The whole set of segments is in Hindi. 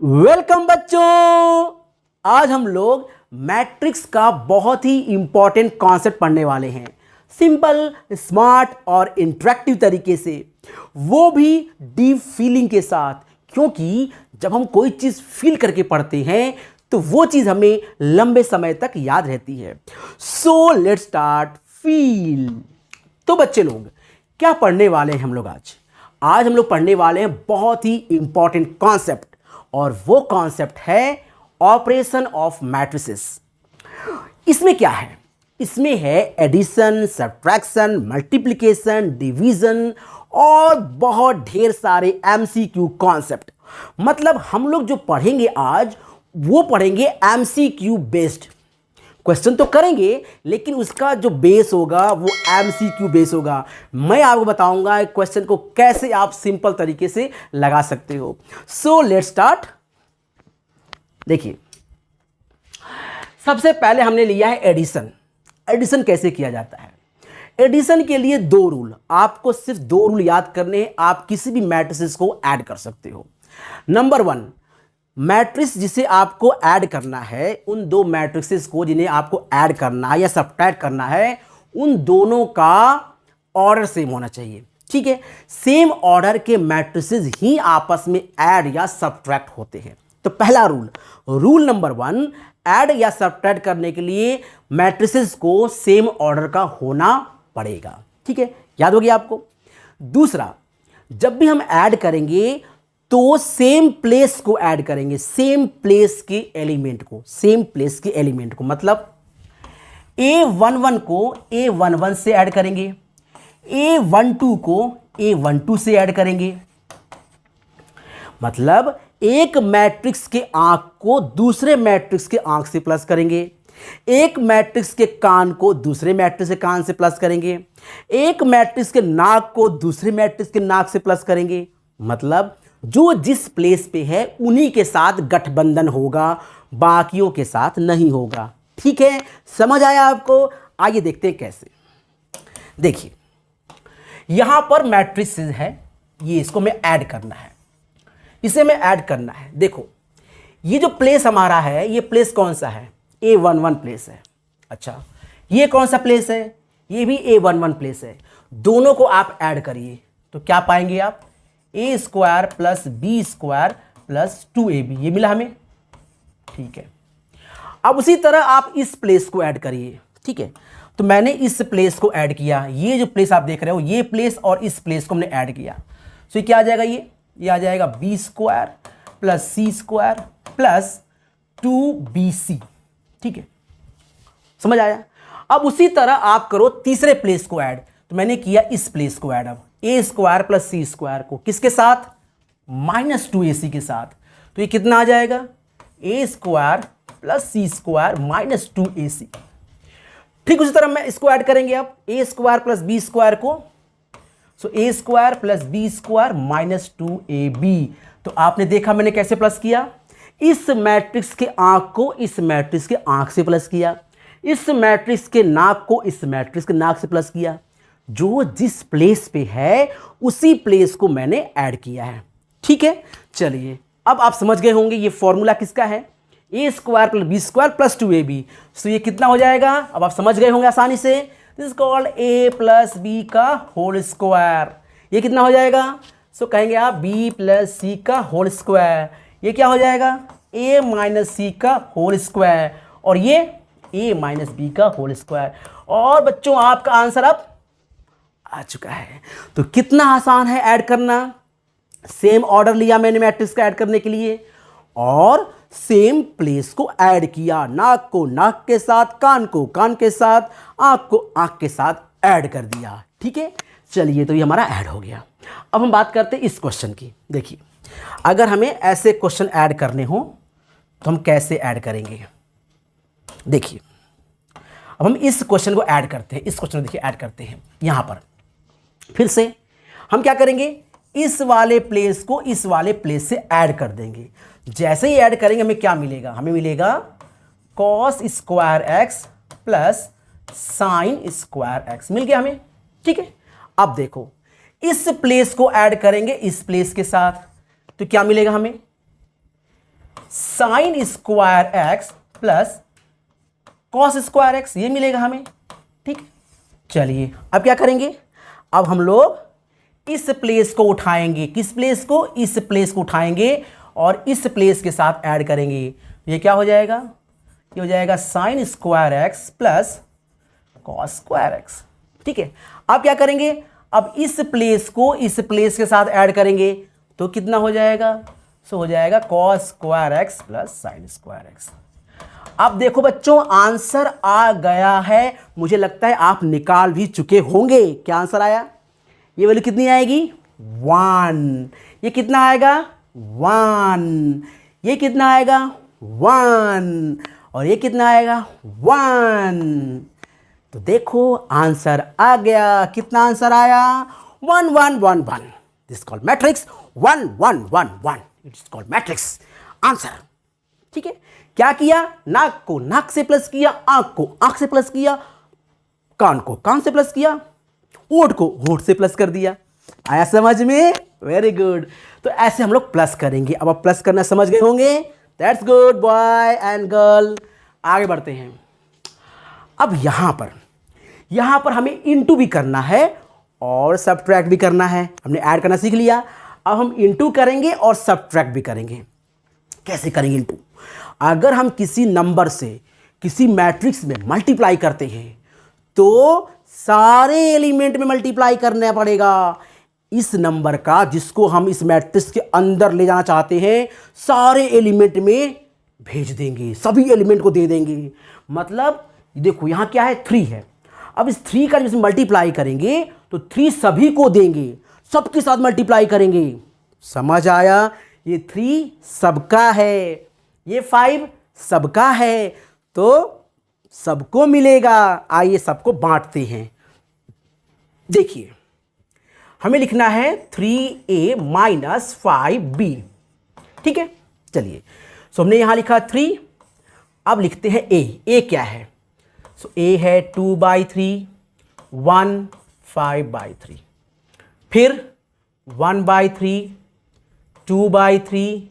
वेलकम बच्चों। आज हम लोग मैट्रिक्स का बहुत ही इंपॉर्टेंट कॉन्सेप्ट पढ़ने वाले हैं, सिंपल, स्मार्ट और इंटरेक्टिव तरीके से, वो भी डीप फीलिंग के साथ। क्योंकि जब हम कोई चीज़ फील करके पढ़ते हैं तो वो चीज़ हमें लंबे समय तक याद रहती है। So let's start feel. तो बच्चे लोग क्या पढ़ने वाले हैं हम लोग आज? आज हम लोग पढ़ने वाले हैं बहुत ही इंपॉर्टेंट कॉन्सेप्ट, और वो कॉन्सेप्ट है ऑपरेशन ऑफ मैट्रिसेस। इसमें क्या है? इसमें है एडिशन, सब्ट्रैक्शन, मल्टीप्लिकेशन, डिवीजन और बहुत ढेर सारे एमसीक्यू कॉन्सेप्ट। मतलब हम लोग जो पढ़ेंगे आज वो पढ़ेंगे एमसीक्यू बेस्ड। क्वेश्चन तो करेंगे लेकिन उसका जो बेस होगा वो एमसीक्यू बेस होगा। मैं आपको बताऊंगा क्वेश्चन को कैसे आप सिंपल तरीके से लगा सकते हो। So let's start. देखिए, सबसे पहले हमने लिया है एडिशन। एडिशन कैसे किया जाता है? एडिशन के लिए दो रूल, आपको सिर्फ दो रूल याद करने हैं। आप किसी भी मैट्रिसेस को ऐड कर सकते हो। नंबर वन, मैट्रिक्स जिसे आपको ऐड करना है, उन दो मैट्रिक्सेस को जिन्हें आपको ऐड करना है या सब्ट्रैक्ट करना है, उन दोनों का ऑर्डर सेम होना चाहिए। ठीक है, सेम ऑर्डर के मैट्रिसेस ही आपस में ऐड या सब्ट्रैक्ट होते हैं। तो पहला rule, rule number one, add या सब्ट्रैक्ट करने के लिए मैट्रिसेस को सेम ऑर्डर का होना पड़ेगा। ठीक है, याद हो गया आपको? दूसरा, जब भी हम ऐड करेंगे तो सेम प्लेस को ऐड करेंगे, सेम प्लेस के एलिमेंट को, सेम प्लेस के एलिमेंट को। मतलब A11 को A11 से ऐड करेंगे, A12 को A12 से ऐड करेंगे। मतलब एक मैट्रिक्स के आंख को दूसरे मैट्रिक्स के आंख से प्लस करेंगे, एक मैट्रिक्स के कान को दूसरे मैट्रिक्स के कान से प्लस करेंगे, एक मैट्रिक्स के नाक को दूसरे मैट्रिक्स के नाक से प्लस करेंगे। मतलब जो जिस प्लेस पे है उन्हीं के साथ गठबंधन होगा, बाकियों के साथ नहीं होगा। ठीक है, समझ आया आपको? आइए देखते हैं कैसे। देखिए, यहां पर मैट्रिक्स है, ये इसको मैं ऐड करना है, इसे मैं ऐड करना है। देखो, ये जो प्लेस हमारा है, ये प्लेस कौन सा है? A11 प्लेस है। अच्छा, ये कौन सा प्लेस है? ये भी A11 प्लेस है। दोनों को आप ऐड करिए तो क्या पाएंगे आप? A square plus B square plus 2AB, ये मिला हमें। ठीक है, अब उसी तरह आप इस प्लेस को ऐड करिए। ठीक है, तो मैंने इस प्लेस को ऐड किया, ये जो प्लेस आप देख रहे हो, ये प्लेस और इस प्लेस को हमने ऐड किया। तो ये क्या आ जाएगा? ये आ जाएगा B square plus C square plus 2BC। ठीक है, समझ आया? अब उसी तरह आप करो तीसरे प्लेस को ऐड। तो मैंने किया इस प्लेस को ऐड। अब A square plus C square को किसके साथ? -2AC के साथ। तो ये कितना आ जाएगा? A square plus C square -2AC। ठीक उसी तरह मैं इसको ऐड करेंगे अब, A square plus B square को। So A square plus B square -2AB। तो आपने देखा मैंने कैसे प्लस किया? इस मैट्रिक्स के आंख को इस मैट्रिक्स के आंख से प्लस किया, इस मैट्रिक्स के नाक को इस मैट्रिक्स के नाक से प्लस किया। जो जिस प्लेस पे है उसी प्लेस को मैंने ऐड किया है। ठीक है, चलिए अब आप समझ गए होंगे ये फॉर्मूला किसका है? A square plus B square plus 2AB। So ये कितना हो जाएगा? अब आप समझ गए होंगे आसानी से। This is called A plus B का होल स्क्वायर। ये कितना हो जाएगा? सो कहेंगे आप B प्लस सी का होल स्क्वायर। ये क्या हो जाएगा? A माइनस सी का होल स्क्वायर, और ये A माइनस बी का होल स्क्वायर। और बच्चों, आपका आंसर अब आ चुका है। तो कितना आसान है ऐड करना। सेम ऑर्डर लिया मैंने मैट्रिक्स का ऐड करने के लिए, और सेम प्लेस को ऐड किया। नाक को नाक के साथ, कान को कान के साथ, आंख को आंख के साथ ऐड कर दिया। ठीक है, चलिए, तो ये हमारा ऐड हो गया। अब हम बात करते हैं इस क्वेश्चन की। देखिए, अगर हमें ऐसे क्वेश्चन ऐड करने हो तो हम कैसे ऐड करेंगे? देखिए, अब हम इस क्वेश्चन को ऐड करते हैं। इस क्वेश्चन को देखिए ऐड करते हैं। यहां पर फिर से हम क्या करेंगे? इस वाले प्लेस को इस वाले प्लेस से ऐड कर देंगे। जैसे ही ऐड करेंगे हमें क्या मिलेगा? हमें मिलेगा cos square x plus sine square x. मिल गया हमें। ठीक है, अब देखो, इस प्लेस को ऐड करेंगे इस प्लेस के साथ, तो क्या मिलेगा हमें? Sign square x plus cos square x, ये मिलेगा हमें। ठीक, चलिए अब क्या करेंगे, अब हम लोग इस प्लेस को उठाएंगे, किस प्लेस को, इस प्लेस को उठाएंगे और इस प्लेस के साथ ऐड करेंगे। ये क्या हो जाएगा, ये हो जाएगा sign square x plus cos square x. ठीक है, अब क्या करेंगे, अब इस प्लेस को इस प्लेस के साथ ऐड करेंगे तो कितना हो जाएगा, सो हो जाएगा cos square x plus sine square x. अब देखो बच्चों आंसर आ गया है, मुझे लगता है आप निकाल भी चुके होंगे। क्या आंसर आया, ये वैल्यू कितनी आएगी 1, ये कितना आएगा 1, ये कितना आएगा 1 और ये कितना आएगा 1। तो देखो आंसर आ गया, कितना आंसर आया 1 1 1 1। This called matrix 1 1 1 1, it's called matrix answer. ठीक है, क्या किया, नाक को नाक से प्लस किया, आंख को आंख से प्लस किया, कान को कान से प्लस किया, होठ को होठ से प्लस कर दिया। आया समझ में, वेरी गुड। तो ऐसे हम लोग प्लस करेंगे। अब आप प्लस करना समझ गए होंगे, that's good boy and girl. आगे बढ़ते हैं। अब यहां पर हमें इनटू भी करना है और सबट्रैक्ट भी करना है। हमने ऐड करना सीख लिया, अब हम इनटू करेंगे और सबट्रैक्ट भी करेंगे। कैसे करेंगे इनटू, अगर हम किसी नंबर से किसी मैट्रिक्स में मल्टीप्लाई करते हैं तो सारे एलिमेंट में मल्टीप्लाई करना पड़ेगा। इस नंबर का जिसको हम इस मैट्रिक्स के अंदर ले जाना चाहते हैं सारे एलिमेंट में भेज देंगे, सभी एलिमेंट को दे देंगे। मतलब देखो यहाँ क्या है 3 है, अब इस 3 का जब मल्टीप्लाई करेंगे तो 3 सभी को देंगे, सबके साथ मल्टीप्लाई करेंगे। समझ आया, ये 3 सबका है, ये 5 सबका है, तो सबको मिलेगा। आइए सबको बांटते हैं। देखिए हमें लिखना है 3a माइनस 5b। ठीक है, चलिए सो हमने यहां लिखा 3, अब लिखते हैं a क्या है, सो a है 2/3 1 5/3, फिर 1/3 2/3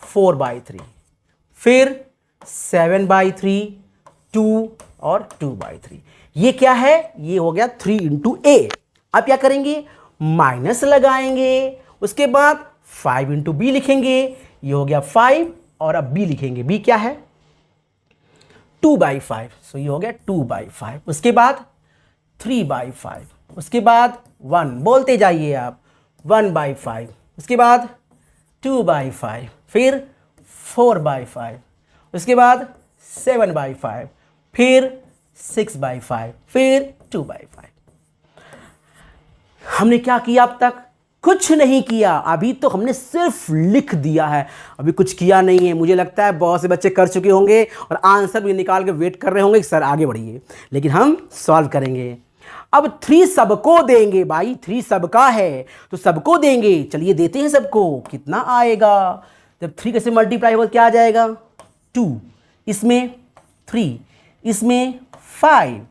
4/3, फिर 7/3 2 और 2/3। ये क्या है, ये हो गया 3 इंटू a। अब क्या करेंगे, माइनस लगाएंगे, उसके बाद 5 इंटू बी लिखेंगे, ये हो गया 5 और अब b लिखेंगे, b क्या है 2/5, सो ये हो गया 2/5। उसके बाद 3/5, उसके बाद 1 बोलते जाइए आप 1/5, उसके बाद 2/5, फिर 4/5, उसके बाद 7/5, फिर 6/5, फिर 2/5। हमने क्या किया अब तक, कुछ नहीं किया। अभी तो हमने सिर्फ लिख दिया है, अभी कुछ किया नहीं है। मुझे लगता है बहुत से बच्चे कर चुके होंगे और आंसर भी निकाल के वेट कर रहे होंगे कि सर आगे बढ़िए, लेकिन हम सॉल्व करेंगे। अब 3 सबको देंगे भाई, 3 सबका है तो सबको देंगे। चलिए देते हैं सबको, कितना आएगा, जब 3 कैसे मल्टीप्लाई होगा क्या आ जाएगा 2, इसमें 3, इसमें 5,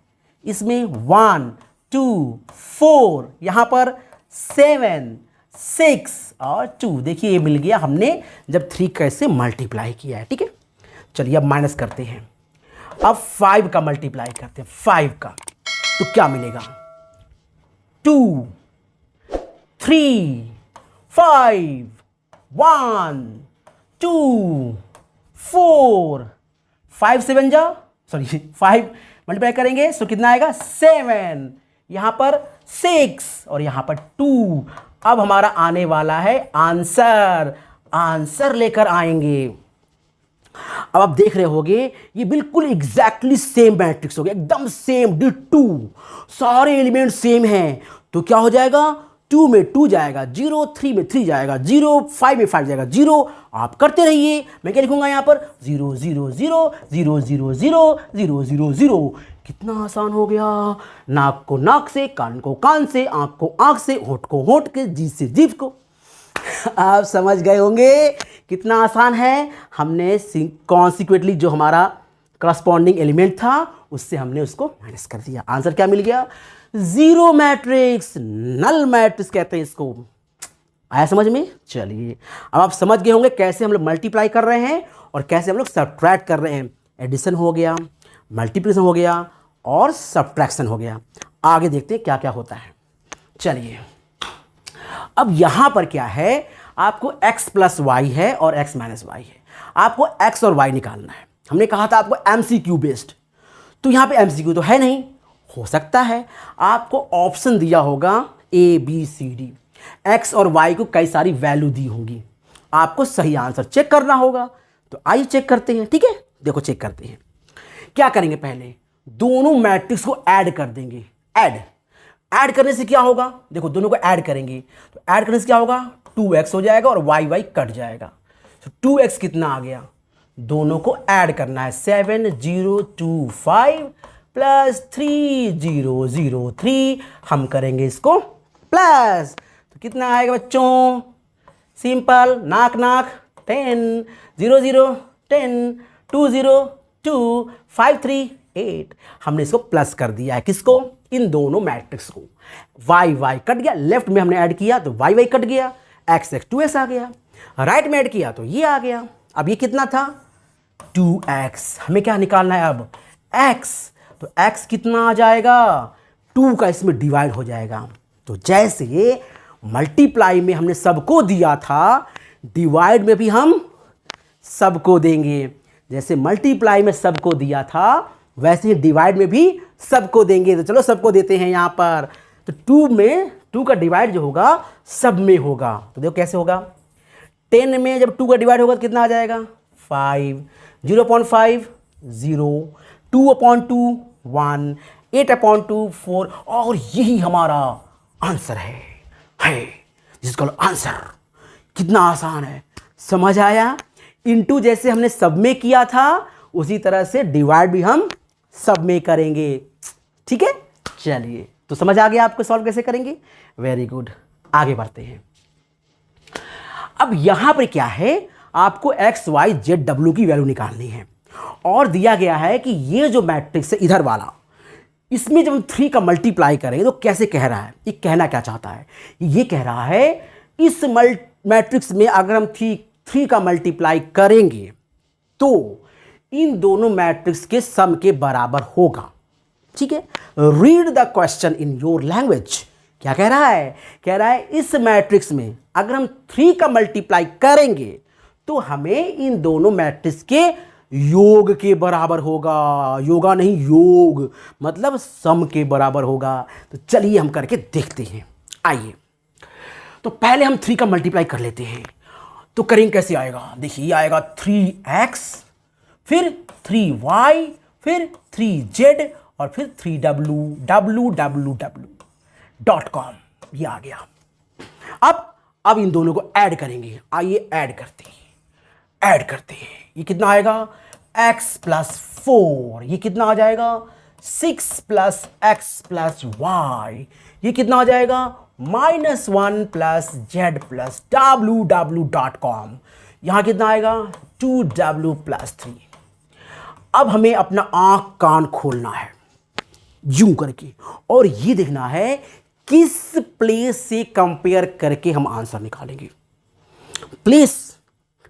इसमें 1 2 4, यहाँ पर 7 6 और 2। देखिए ये मिल गया हमने जब 3 कैसे मल्टीप्लाई किया है। ठीक है, चलिए अब माइनस करते हैं। अब 5 का मल्टीप्लाई करते हैं, 5 का तो क्या मिलेगा 2 3 5 1 2 4, 5 7 जा, सॉरी 5 मल्टीप्लाई करेंगे तो कितना आएगा 7, यहां पर 6 और यहां पर 2। अब हमारा आने वाला है आंसर, आंसर लेकर आएंगे। अब आप देख रहे होगे ये बिल्कुल एग्जैक्टली सेम मैट्रिक्स हो गया, एकदम सेम डिट्टू, सारे एलिमेंट सेम हैं। तो क्या हो जाएगा, 2 में 2 जाएगा 0, 3 में 3 जाएगा 0, 5 में 5 जाएगा 0। आप करते रहिए, मैं क्या लिखूंगा यहाँ पर 0 0 0 0 0 0 0 0 0। कितना आसान हो गया, नाक को नाक से, कान को कान से, आंख को आंख से, होठ को होठ के, जीभ से जीभ को। आप समझ गए होंगे कितना आसान है। हमने कॉन्सिक्वेंटली जो हमारा करस्पॉन्डिंग एलिमेंट था उससे हमने उसको माइनस कर दिया। आंसर क्या मिल गया, जीरो मैट्रिक्स, नल मैट्रिक्स कहते हैं इसको। आया समझ में? चलिए अब आप समझ गए होंगे कैसे हम लोग मल्टीप्लाई कर रहे हैं और कैसे हम लोग सब्ट्रैक्ट कर रहे हैं। एडिशन हो गया, मल्टीप्लिकेशन हो गया और सब्ट्रैक्शन हो गया। आगे देखते हैं क्या क्या होता है। चलिए अब यहां पर क्या है, आपको x प्लस वाई है और x माइनस वाई है। आपको x और y निकालना है। हमने कहा था आपको MCQ बेस्ड, तो यहां पे MCQ तो है नहीं। हो सकता है आपको ऑप्शन दिया होगा ABCD, x और y को कई सारी वैल्यू दी होंगी, आपको सही आंसर चेक करना होगा। तो आइए चेक करते हैं। ठीक है, देखो चेक करते हैं। क्या करेंगे, पहले दोनों मैट्रिक्स को ऐड कर देंगे। ऐड करने से क्या होगा, देखो दोनों को ऐड करेंगे तो ऐड करने से क्या होगा, 2x हो जाएगा और y कट जाएगा। तो 2x कितना आ गया, दोनों को ऐड करना है। 7025 प्लस 3003, हम करेंगे इसको प्लस, तो कितना आएगा बच्चों, सिंपल, नाक नाक 10 0 0 10 2 0 2 5 3 8। हमने इसको प्लस कर दिया है, किसको, इन दोनों मैट्रिक्स को। y कट गया, लेफ्ट में हमने ऐड किया तो y कट गया, x 2x आ गया, राइट में ऐड किया तो ये आ गया। अब ये कितना था, 2x। हमें क्या निकालना है अब, x, तो x कितना आ जाएगा, 2 का इसमें डिवाइड हो जाएगा। तो जैसे ये मल्टीप्लाई में हमने सबको दिया था, डिवाइड में भी हम सबको देंगे। जैसे मल्टीप्लाई में सबको दिया था वैसे ही डिवाइड में भी सबको देंगे। तो चलो सबको देते हैं यहाँ पर। तो 2 का डिवाइड जो होगा सब में होगा। तो देखो कैसे होगा, 10 में जब 2 का डिवाइड होगा तो कितना आ जाएगा, 5, 0.5 0, 2/2 1, 8/2 4। और यही हमारा आंसर है जिसका आंसर। कितना आसान है, समझ आया? इनटू जैसे हमने सब में किया था उसी तरह से डिवाइड भी हम सब में करेंगे। ठीक है, चलिए तो समझ आ गया आपको सॉल्व कैसे करेंगे। वेरी गुड, आगे बढ़ते हैं। अब यहां पर क्या है, आपको x y z w की वैल्यू निकालनी है और दिया गया है कि ये जो मैट्रिक्स है इधर वाला, इसमें जब हम 3 का मल्टीप्लाई करेंगे तो कैसे कह रहा है, ये कहना क्या चाहता है, ये कह रहा है इस मैट्रिक्स में अगर हम 3 का मल्टीप्लाई करेंगे तो इन दोनों मैट्रिक्स के सम के बराबर होगा। ठीक है, read the question in your language. क्या कह रहा है, कह रहा है इस मैट्रिक्स में अगर हम 3 का मल्टीप्लाई करेंगे तो हमें इन दोनों मैट्रिक्स के योग के बराबर होगा। योगा नहीं, योग मतलब सम के बराबर होगा। तो चलिए हम करके देखते हैं। आइए तो पहले हम 3 का मल्टीप्लाई कर लेते हैं। तो करेंगे कैसे आएगा, देखिए आएगा 3x, फिर 3y, फिर 3z और फिर 3w.com, ये आ गया। अब इन दोनों को ऐड करेंगे। आइए ऐड करते हैं। ये कितना आएगा, x प्लस 4, ये कितना आ जाएगा 6 प्लस x प्लस y, ये कितना आ जाएगा -1 प्लस z प्लस ww.com, यहां कितना आएगा 2w प्लस 3। अब हमें अपना आंख कान खोलना है यूं करके और ये देखना है किस प्लेस से कंपेयर करके हम आंसर निकालेंगे। प्लेस,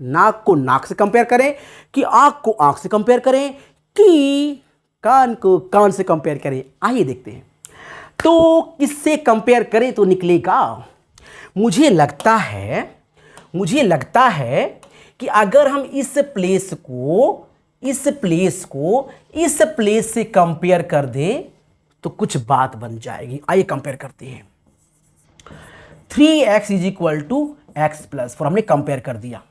नाक को नाक से कंपेयर करें कि आंख को आंख से कंपेयर करें कि कान को कान से कंपेयर करें। आइए देखते हैं तो किससे कंपेयर करें तो निकलेगा। मुझे लगता है कि अगर हम इस प्लेस से कंपेयर कर दें तो कुछ बात बन जाएगी। आइए कंपेयर करते हैं। 3x = x प्लस 4 हमने कंपेयर कर दिया।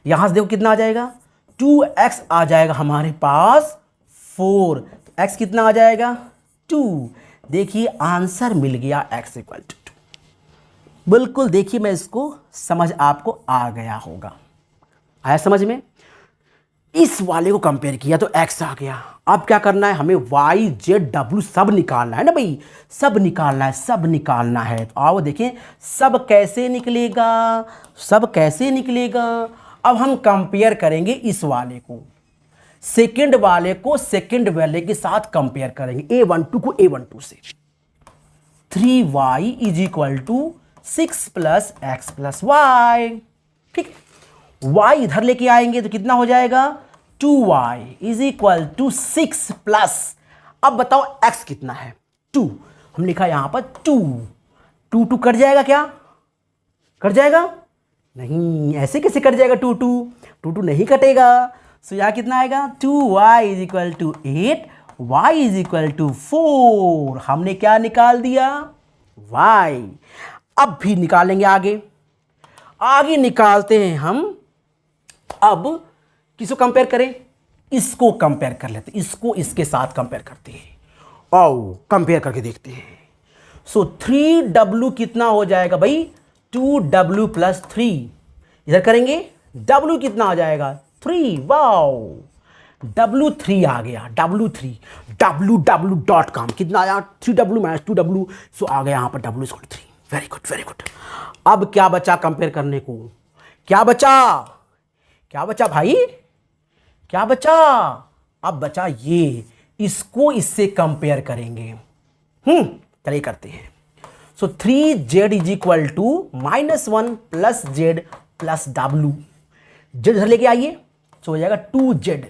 यहां से देखो कितना आ जाएगा, 2x आ जाएगा हमारे पास 4, x कितना आ जाएगा 2। देखिए आंसर मिल गया x = 2। बिल्कुल, देखिए मैं इसको समझ आपको आ गया होगा। आया समझ में? इस वाले को कंपेयर किया तो x आ गया। अब क्या करना है, हमें y z w सब निकालना है ना भाई, सब निकालना है। तो आओ देखें सब कैसे निकलेगा। अब हम कंपेयर करेंगे इस वाले को, सेकंड वाले को सेकंड वाले के साथ कंपेयर करेंगे, a12 को a12 से। 3y = 6 plus X plus Y. ठीक, y इधर लेके आएंगे तो कितना हो जाएगा 2y is equal to 6 plus, अब बताओ x कितना है 2, हम लिखा यहां पर 2, 2 2 कट जाएगा, क्या कट जाएगा? नहीं, ऐसे कैसे कट जाएगा 2 2, 2 2 नहीं कटेगा। सो यहां कितना आएगा 2y is equal to 8, y is equal to 4। हमने क्या निकाल दिया y। अब भी निकालेंगे आगे, आगे निकालते हैं हम। अब किसको कंपेयर करें? इसको कंपेयर कर लेते, इसको इसके साथ कंपेयर करते हैं। आओ कंपेयर करके देखते हैं। सो 3w कितना हो जाएगा भाई 2w प्लस 3, इधर करेंगे w कितना आ जाएगा 3, वाओ w3 आ गया, w3 www.com कितना आया 3w माइनस 2w, सो आ गया यहां पर w equal 3। Very good very good. अब क्या बचा कंपेयर करने को? क्या बचा, क्या बचा भाई, क्या बचा? अब बचा ये, इसको इससे कंपेयर करेंगे। चलिए करते हैं। So 3z is equal to -1 plus z plus w, z इधर लेके आइए तो हो जाएगा 2z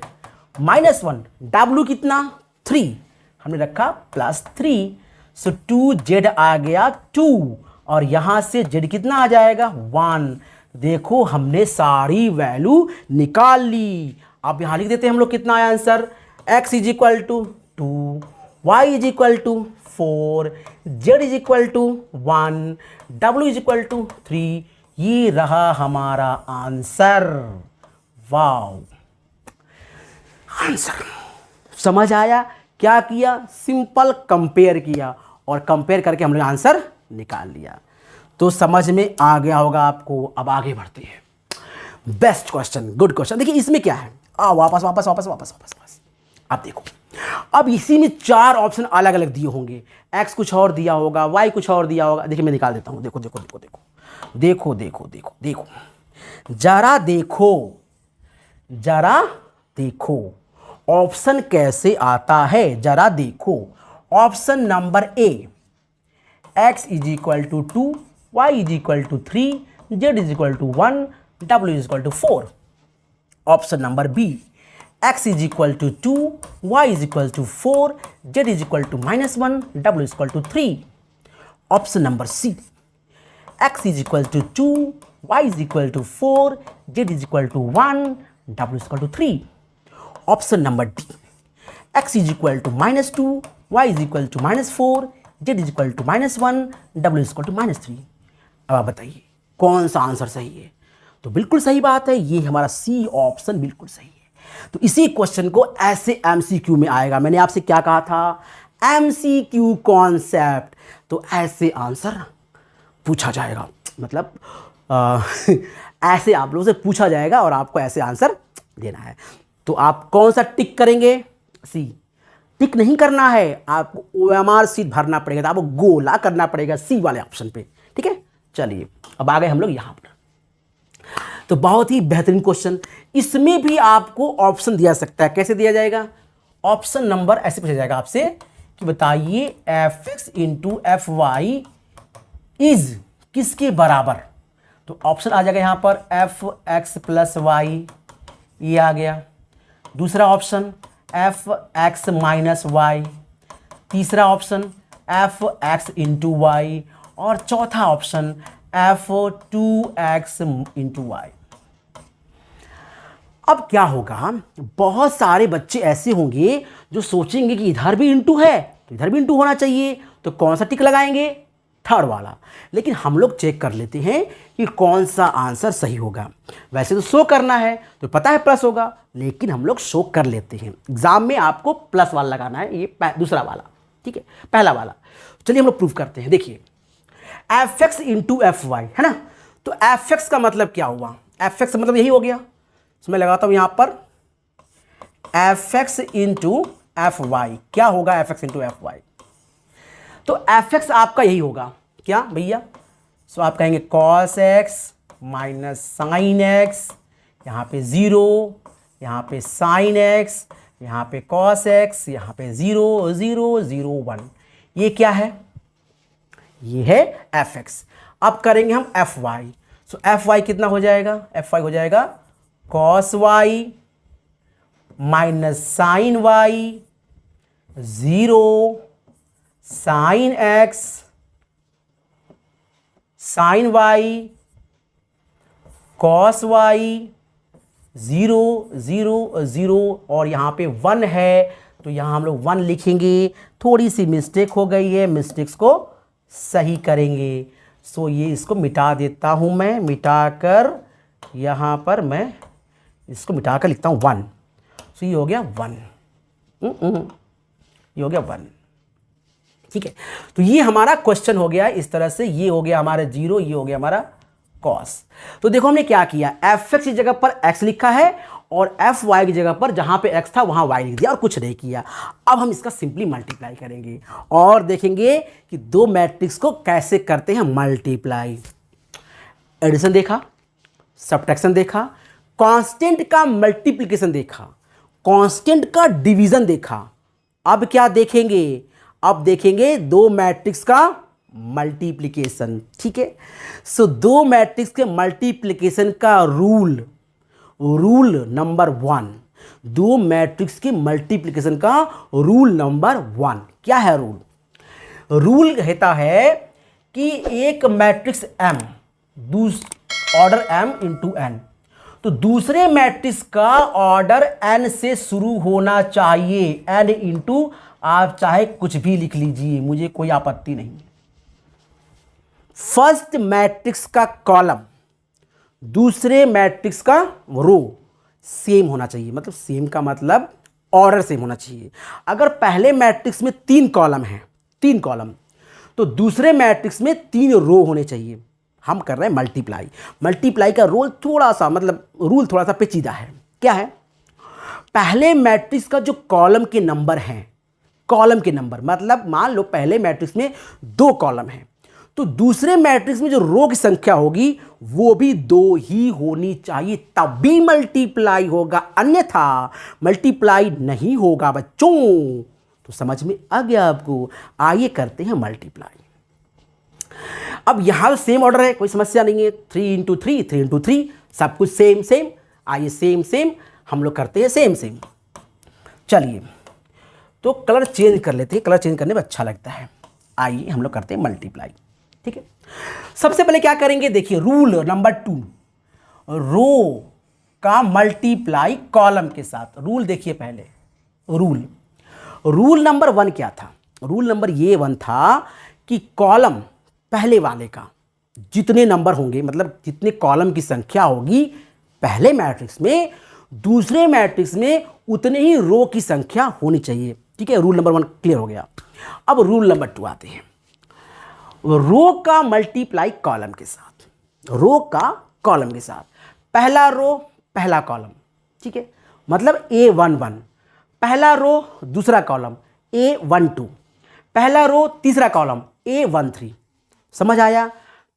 -1, w कितना 3, हमने रखा प्लस 3, सो 2z आ गया 2, और यहां से z कितना आ जाएगा 1। देखो हमने सारी वैल्यू निकाल ली। अब यहां लिख देते हैं हम लोग, कितना आया answer, x is equal to 2, y is equal to 4, z is equal to 1, w is equal to 3। ये रहा हमारा आंसर। वाओ, आंसर समझ आया? क्या किया, सिंपल कंपेयर किया और कंपेयर करके हमने आंसर निकाल लिया। तो समझ में आ गया होगा आपको। अब आगे बढ़ते हैं। Best question, good question. देखिए इसमें क्या है, वापस वापस वापस वापस वापस वापस। अब देखो, अब इसी में 4 ऑप्शन अलग अलग दिए होंगे, x कुछ और दिया होगा, y कुछ और दिया होगा। देखिए मैं निकाल देता हूं, देखो देखो देखो देखो देखो देखो देखो देखो, जरा देखो, जरा देखो ऑप्शन कैसे आता है, जरा देखो। Option number A, x is equal to 2, y is equal to 3, z is equal to 1, w is equal to 4। Option number B, x is equal to 2, y is equal to 4, z is equal to -1, w is equal to 3। Option number C, x is equal to 2, y is equal to 4, z is equal to 1, w is equal to 3। Option number D, x is equal to -2, y is equal to -4, z is equal to -1, w is equal to -3। अब आप बताइए कौन सा आंसर सही है? तो बिल्कुल सही बात है, ये हमारा सी ऑप्शन बिल्कुल सही है। तो इसी क्वेश्चन को ऐसे एमसीक्यू में आएगा। मैंने आपसे क्या कहा था, एमसीक्यू कॉन्सेप्ट, तो ऐसे आंसर पूछा जाएगा, मतलब ऐसे आप लोगों से पूछा जाएगा और आपको ऐसे आंसर देना है। तो आप कौन सा टिक करेंगे? सी। टिक नहीं करना है, आपको OMR सीट भरना पड़ेगा, तो आपको गोला करना पड़ेगा सी वाले ऑप्शन पे। ठीक है, चलिए अब आ गए हम लोग यहाँ पर। तो बहुत ही बेहतरीन क्वेश्चन, इसमें भी आपको ऑप्शन दिया सकता है। कैसे दिया जाएगा? ऑप्शन नंबर ऐसे पूछा जाएगा आपसे कि बताइए fx into F Y is किसके बराबर। तो ऑप्शन आ जाएगा यहाँ पर एफ एक्स प्लस वाई, ये आ गया। दूसरा option F x minus y, तीसरा option F x into y, और चौथा option F 2x into Y. अब क्या होगा, बहुत सारे बच्चे ऐसे होंगे जो सोचेंगे कि इधर भी इंटू है तो इधर भी इंटू होना चाहिए, तो कौन सा टिक लगाएंगे? थर्ड वाला। लेकिन हम लोग चेक कर लेते हैं कि कौन सा आंसर सही होगा। वैसे तो शो करना है तो पता है प्लस होगा, लेकिन हम लोग शो कर लेते हैं। एग्जाम में आपको प्लस वाला लगाना है, ये दूसरा वाला, ठीक है, पहला वाला। चलिए हम लोग प्रूफ करते हैं। देखिए F x into F Y है ना, तो एफ एक्स का मतलब क्या हुआ? एफ एक्स का मतलब यही हो गया। तो मैं लगाता हूं यहां पर F x into F Y. क्या होगा F x into F Y? तो एफ एक्स आपका यही होगा, क्या भैया? सो आप कहेंगे cos X minus sine X, यहाँ पे 0, यहाँ पे साइन एक्स, यहाँ पे कॉस एक्स, यहाँ पे 0 0 0 1। ये क्या है? ये है एफ एक्स। अब करेंगे हम F Y. So F Y कितना हो जाएगा, एफ वाई हो जाएगा cos Y minus sine Y, 0 sine X sine Y cos Y, 0 0 0 और यहाँ पे 1 है तो यहाँ हम लोग 1 लिखेंगे। थोड़ी सी मिस्टेक हो गई है, मिस्टेक्स को सही करेंगे। सो ये इसको मिटा देता हूँ मैं, मिटाकर यहाँ पर मैं इसको मिटाकर लिखता हूँ 1। सो ये हो गया 1, ये हो गया 1। ठीक है, तो ये हमारा क्वेश्चन हो गया इस तरह से। ये हो गया हमारा 0, ये हो गया हमारा कॉस। तो देखो हमने क्या किया, एफ एक्स की जगह पर एक्स लिखा है और एफ वाई की जगह पर जहां पे एक्स था वहां वाई लिख दिया और कुछ नहीं किया। अब हम इसका सिंपली मल्टीप्लाई करेंगे और देखेंगे कि दो मैट्रिक्स को कैसे करते हैं मल्टीप्लाई। एडिशन देखा, सब्ट्रैक्शन देखा, कांस्टेंट का मल्टीप्लिकेशन देखा, कांस्टेंट का डिवीजन देखा। अब क्या देखेंगे, अब देखेंगे दो मैट्रिक्स का मल्टीप्लिकेशन। ठीक है, सो दो मैट्रिक्स के मल्टीप्लिकेशन का रूल, रूल नंबर 1, दो मैट्रिक्स के मल्टीप्लिकेशन का रूल नंबर 1 क्या है। रूल कहता है कि एक matrix m order m into n, तो दूसरे मैट्रिक्स का ऑर्डर n से शुरू होना चाहिए। n इंटू, आप चाहे कुछ भी लिख लीजिए, मुझे कोई आपत्ति नहीं। फर्स्ट मैट्रिक्स का कॉलम दूसरे मैट्रिक्स का रो सेम होना चाहिए, मतलब सेम का मतलब ऑर्डर सेम होना चाहिए। अगर पहले मैट्रिक्स में 3 कॉलम हैं, 3 कॉलम, तो दूसरे मैट्रिक्स में 3 रो होने चाहिए। हम कर रहे हैं मल्टीप्लाई। मल्टीप्लाई का रोल थोड़ा सा, मतलब रूल थोड़ा सा पेचीदा है। क्या है, पहले मैट्रिक्स का जो कॉलम के नंबर हैं, कॉलम के नंबर मतलब मान लो पहले मैट्रिक्स में 2 कॉलम हैं, तो दूसरे मैट्रिक्स में जो रो की संख्या होगी वो भी 2 ही होनी चाहिए, तभी मल्टीप्लाई होगा, अन्यथा मल्टीप्लाई नहीं होगा बच्चों। तो समझ में आ गया आपको। आइए करते हैं मल्टीप्लाई। अब यहां सेम ऑर्डर है, कोई समस्या नहीं है। 3 इंटू 3, 3 इंटू 3, सब कुछ सेम सेम। आइए सेम सेम हम लोग करते हैं सेम सेम। चलिए तो कलर चेंज कर लेते हैं, कलर चेंज करने में अच्छा लगता है। आइए हम लोग करते हैं मल्टीप्लाई। ठीक है, सबसे पहले क्या करेंगे, देखिए रूल नंबर 2, रो का मल्टीप्लाई कॉलम के साथ। रूल देखिए पहले, रूल नंबर 1 क्या था, रूल नंबर ये 1 था कि कॉलम पहले वाले का जितने नंबर होंगे, मतलब जितने कॉलम की संख्या होगी पहले मैट्रिक्स में, दूसरे मैट्रिक्स में उतने ही रो की संख्या होनी चाहिए। ठीक है, रूल नंबर 1 क्लियर हो गया। अब रूल नंबर 2 आते हैं, रो का मल्टीप्लाई कॉलम के साथ। रो का कॉलम के साथ, पहला रो पहला कॉलम, ठीक है, मतलब A11, पहला रो दूसरा कॉलम A12, पहला रो तीसरा कॉलम A13। समझ आया,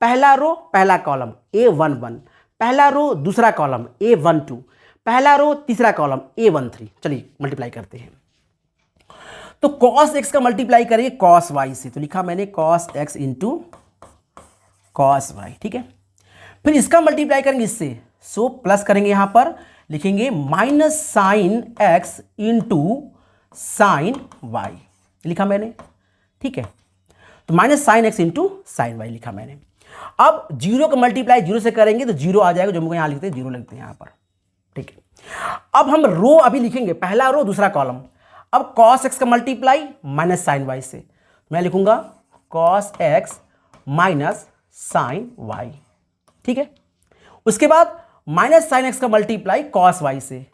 पहला रो पहला कॉलम A11, पहला रो दूसरा कॉलम A12, पहला रो तीसरा कॉलम A13। चलिए मल्टीप्लाई करते हैं। तो cos x का मल्टीप्लाई करेंगे cos y से, तो लिखा मैंने cos x into cos y। ठीक है, फिर इसका मल्टीप्लाई करेंगे इससे, सो प्लस करेंगे, यहां पर लिखेंगे minus sine x into sine y, लिखा मैंने। ठीक है, तो minus sine x into sine y लिखा मैंने। अब 0 का मल्टीप्लाई 0 से करेंगे तो 0 आ जाएगा, जो हम यहां लिखते हैं 0 लिखते हैं यहां पर। ठीक है, अब हम रो अभी लिखेंगे, पहला रो दूसरा कॉलम। अब cos x का मल्टीप्लाई माइनस साइन y से, मैं लिखूंगा cos x minus sine y। ठीक है, उसके बाद माइनस साइन x का मल्टीप्लाई cos y से,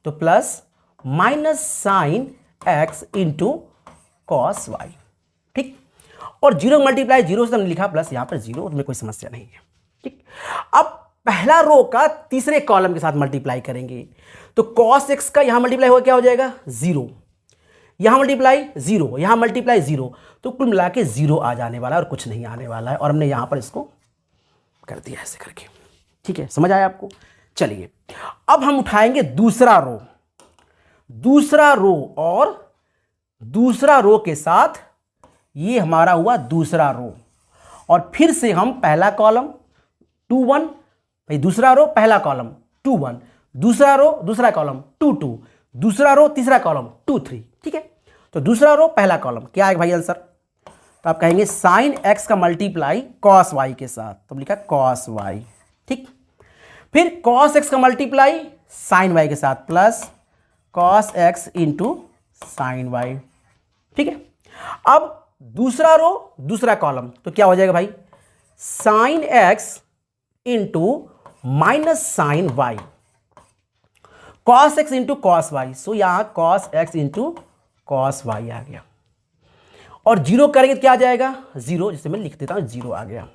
तो plus minus sine x into cos y। ठीक, और 0 मल्टीप्लाई 0 से हमने लिखा प्लस, यहां पर 0, उसमें कोई समस्या नहीं है। ठीक, अब पहला रो का तीसरे कॉलम के साथ मल्टीप्लाई करेंगे, तो cos x का यहां मल्टीप्लाई होगा, क्या हो जाएगा 0, यहां मल्टीप्लाई 0, यहां मल्टीप्लाई 0, तो कुल मिला के 0 आ जाने वाला है और कुछ नहीं आने वाला है, और हमने यहां पर इसको कर दिया ऐसे करके। ठीक है, समझ आया आपको। चलिए अब हम उठाएंगे दूसरा रो, और दूसरा रो के साथ ये हमारा हुआ दूसरा रो, और फिर से हम पहला कॉलम 2 1, भाई दूसरा रो पहला कॉलम 2 1, दूसरा रो दूसरा कॉलम 2 2, दूसरा रो तीसरा कॉलम 2 3। ठीक है, तो दूसरा रो पहला कॉलम क्या है भाई आंसर? तो आप कहेंगे साइन एक्स का मल्टीप्लाई कॉस वाई के साथ, तो लिखा कॉस वाई। ठीक, फिर कॉस एक्स का मल्टीप्लाई साइन वाई के साथ plus cos x into sine Y. ठीक है, अब दूसरा रो दूसरा कॉलम तो क्या हो जाएगा भाई? Sine x into minus sine Y, cos x into cos y. So यहां cos x into cos y आ गया, और जीरो करेंगे तो क्या आ जाएगा? जीरो, जिसे मैं लिख देता हूं, जीरो आ गया।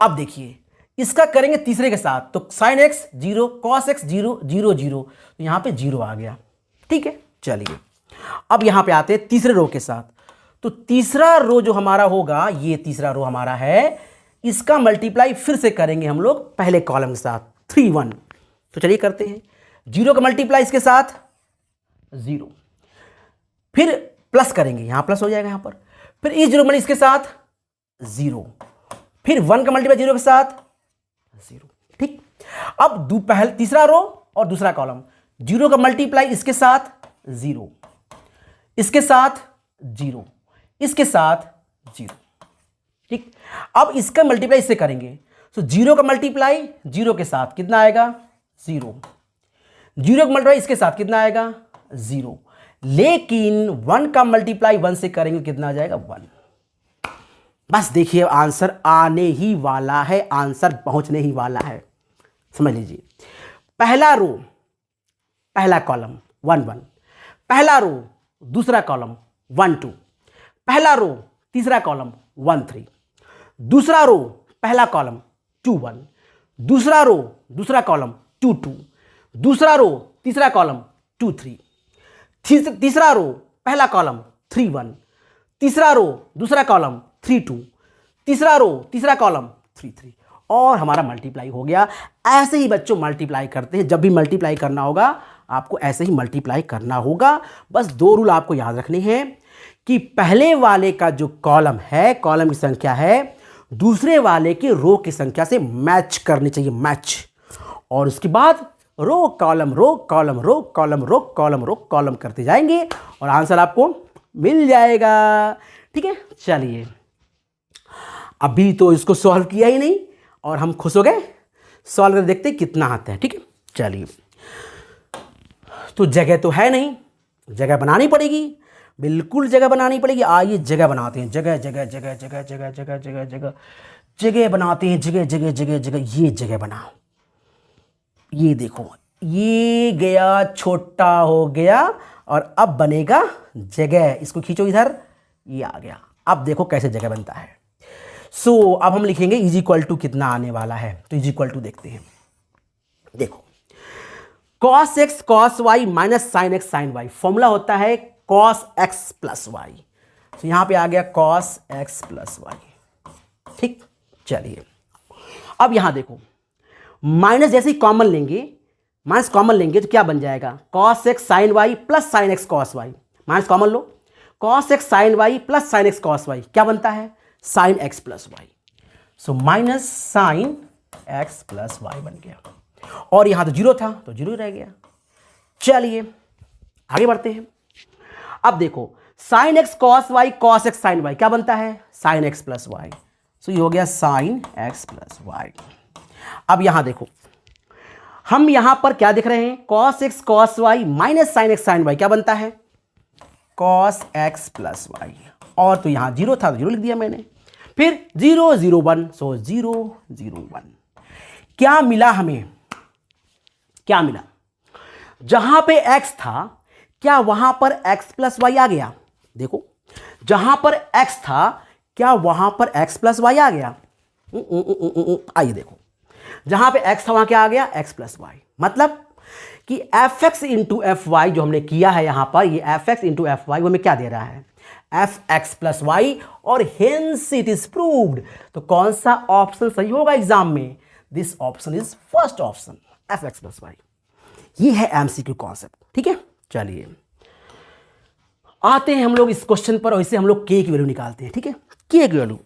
अब देखिए इसका करेंगे तीसरे के साथ, तो sine x zero, cos x zero, zero zero, तो यहां पे जीरो आ गया। ठीक है, चलिए अब यहां पे आते हैं तीसरे रो के साथ। तो तीसरा रो जो हमारा होगा, ये तीसरा रो हमारा है, इसका मल्टीप्लाई फिर से करेंगे हम लोग पहले कॉलम के साथ 3 1। तो चलिए करते हैं, जीरो का मल्टीप्लाई इसके साथ जीरो, फिर प्लस करेंगे, यहां प्लस हो जाएगा यहां पर, फिर इस जीरो इसके साथ जीरो, फिर 1 का मल्टीप्लाई जीरो के साथ जीरो। ठीक, अब तीसरा रो और दूसरा कॉलम, जीरो का मल्टीप्लाई इसके साथ जीरो, इसके साथ जीरो, इसके साथ जीरो। ठीक, अब इसका मल्टीप्लाई इससे करेंगे, तो जीरो का मल्टीप्लाई जीरो के साथ कितना आएगा? जीरो, जीरो का मल्टीप्लाई इसके साथ कितना आएगा? जीरो, लेकिन 1 का मल्टीप्लाई 1 से करेंगे कितना आ जाएगा? 1। बस देखिए आंसर आने ही वाला है, आंसर पहुंचने ही वाला है, समझ लीजिए। पहला रो पहला कॉलम 1 1, पहला रो दूसरा कॉलम 1 2, पहला रो तीसरा कॉलम 1 3, दूसरा रो पहला कॉलम 2 1, दूसरा रो दूसरा कॉलम 2 2, दूसरा रो तीसरा कॉलम 2 3, तीसरा रो पहला कॉलम 3 1, तीसरा रो दूसरा कॉलम 3 2, तीसरा रो तीसरा कॉलम 3 3, और हमारा मल्टीप्लाई हो गया। ऐसे ही बच्चों मल्टीप्लाई करते हैं, जब भी मल्टीप्लाई करना होगा आपको ऐसे ही मल्टीप्लाई करना होगा। बस 2 रूल आपको याद रखने हैं कि पहले वाले का जो कॉलम है, कॉलम की संख्या है, दूसरे वाले के रो की संख्या से मैच करनी चाहिए, मैच। और उसके बाद row column row column row column row column row column करते जाएंगे और आंसर आपको मिल जाएगा। ठीक है, चलिए अभी तो इसको सॉल्व किया ही नहीं और हम खुश हो गए, सॉल्व कर देखते कितना आता है। ठीक है, चलिए तो जगह तो है नहीं, जगह बनानी पड़ेगी, बिल्कुल जगह बनानी पड़ेगी। आइए जगह बनाते हैं, जगह जगह जगह जगह जगह जगह जगह जगह जगह बनाते हैं, जगह जगह जगह जगह। ये जगह बनाओ, ये देखो, ये गया छोटा हो गया और अब बनेगा जगह। इसको खींचो इधर, ये आ गया। अब देखो कैसे जगह बनता है। सो अब हम लिखेंगे इज इक्वल टू कितना आने वाला है, तो इज इक्वल टू देखते हैं। देखो cos x cos y minus sine X sine Y, formula होता है cos x प्लस वाई। तो यहां पे आ गया cos x प्लस वाई। ठीक, चलिए अब यहां देखो माइनस जैसे ही कॉमन लेंगे, माइनस कॉमन लेंगे तो क्या बन जाएगा? cos x sine y plus sine x cos Y. Minus common लो, cos x sine y plus sine x cos y क्या बनता है? Sine x plus y. So minus sine x plus y बन गया, और यहां तो जीरो था तो जीरो रह गया। चलिए आगे बढ़ते हैं। अब देखो sine x cos y cos x sine Y क्या बनता है? Sine x plus y. So ये हो गया साइन एक्स प्लस वाई। अब यहां देखो हम यहां पर क्या देख रहे हैं? Cos X cos Y minus sine X sine Y क्या बनता है? Cos X plus Y. और तो यहां जीरो था तो जीरो लिख दिया मैंने, फिर 0 0 1, सो 0 0 1। क्या मिला हमें? क्या मिला? जहां पे x था क्या वहां पर x प्लस वाई आ गया? देखो जहां पर x था क्या वहां पर x प्लस वाई आ गया? आइए देखो, जहां पे x था वहां क्या आ गया? x plus Y. मतलब कि F x into F Y जो हमने किया है यहां पर, ये F x into F Y वो हमें क्या दे रहा है? एफ एक्स प्लस वाई, और हेंस इट इज प्रूव्ड। तो कौन सा ऑप्शन सही होगा एग्जाम में? This option is first option, F X plus Y. ये है एमसीक्यू कॉन्सेप्ट। ठीक है, चलिए आते हैं हम लोग इस क्वेश्चन पर, और इससे हम लोग के की वैल्यू निकालते हैं। ठीक है, के की वैल्यू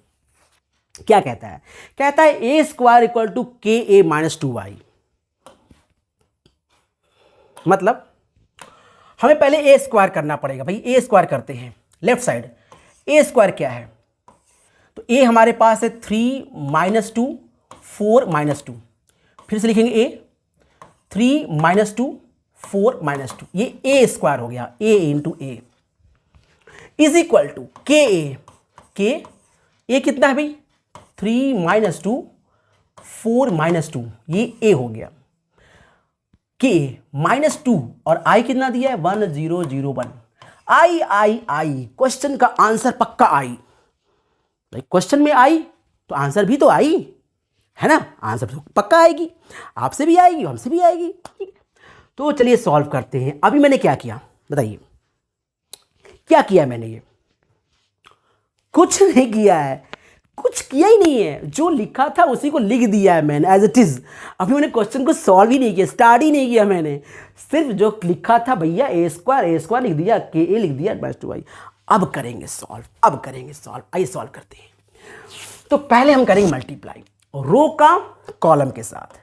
क्या कहता है? कहता है ए square equal to K A minus 2y। मतलब हमें पहले ए स्क्वायर करना पड़ेगा भाई। ए स्क्वायर करते हैं लेफ्ट साइड। ए स्क्वायर क्या है? तो ए हमारे पास है 3 माइनस 2 4 माइनस 2। फिर से लिखेंगे ए 3 माइनस 2 4 माइनस 2। ये ए स्क्वायर हो गया। A into A is equal to K A. के ए कितना है भाई? 3 माइनस 2 4 माइनस 2, ये ए हो गया। के माइनस 2 और आई कितना दिया है? 1 0 0 1। आई आई आई, क्वेश्चन का आंसर पक्का आई भाई। क्वेश्चन में आई तो आंसर भी तो आई है ना। आंसर तो पक्का आएगी, आपसे भी आएगी, हमसे भी आएगी। ठीक है, तो चलिए सॉल्व करते हैं। अभी मैंने क्या किया बताइए? क्या किया मैंने? ये कुछ नहीं किया है, कुछ किया ही नहीं है। जो लिखा था उसी को लिख दिया है मैंने एज इट इज। अभी मैंने क्वेश्चन को सॉल्व ही नहीं किया, स्टार्ट ही नहीं किया मैंने। सिर्फ जो लिखा था भैया ए स्क्वायर लिख दिया, के ए लिख दिया माइनस 2y। अब करेंगे सॉल्व, अब करेंगे सॉल्व। आइए सॉल्व करते हैं। तो पहले हम करेंगे मल्टीप्लाई रो का कॉलम के साथ।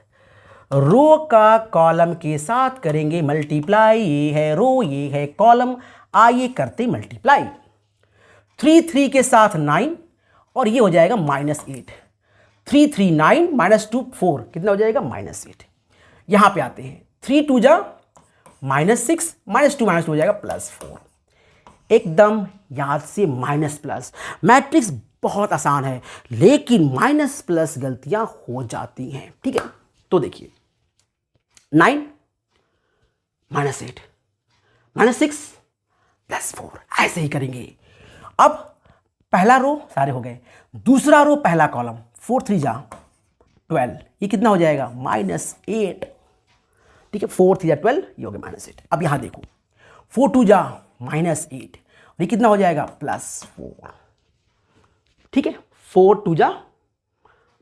रो का कॉलम के साथ करेंगे मल्टीप्लाई। ये है रो, ये है कॉलम। आइए करते मल्टीप्लाई। 3 3 के साथ 9 और ये हो जाएगा -8। 3 3 9 माइनस 2 4, कितना हो जाएगा? -8। यहां पे आते हैं 3 2 जा -6 -2 हो जाएगा +4। एकदम याद से माइनस प्लस। मैट्रिक्स बहुत आसान है लेकिन माइनस प्लस गलतियां हो जाती हैं। ठीक है, तो देखिए 9 -8 -6 +4 ऐसे ही करेंगे। अब पहला रो सारे हो गए, दूसरा रो पहला कॉलम 4 3 जा 12, ये कितना हो जाएगा? -8। ठीक है, 4 3 जा 12, ये हो गया -8। अब यहां देखो 4 2 जा -8 और ये कितना हो जाएगा? +4। ठीक है, 4 2 जा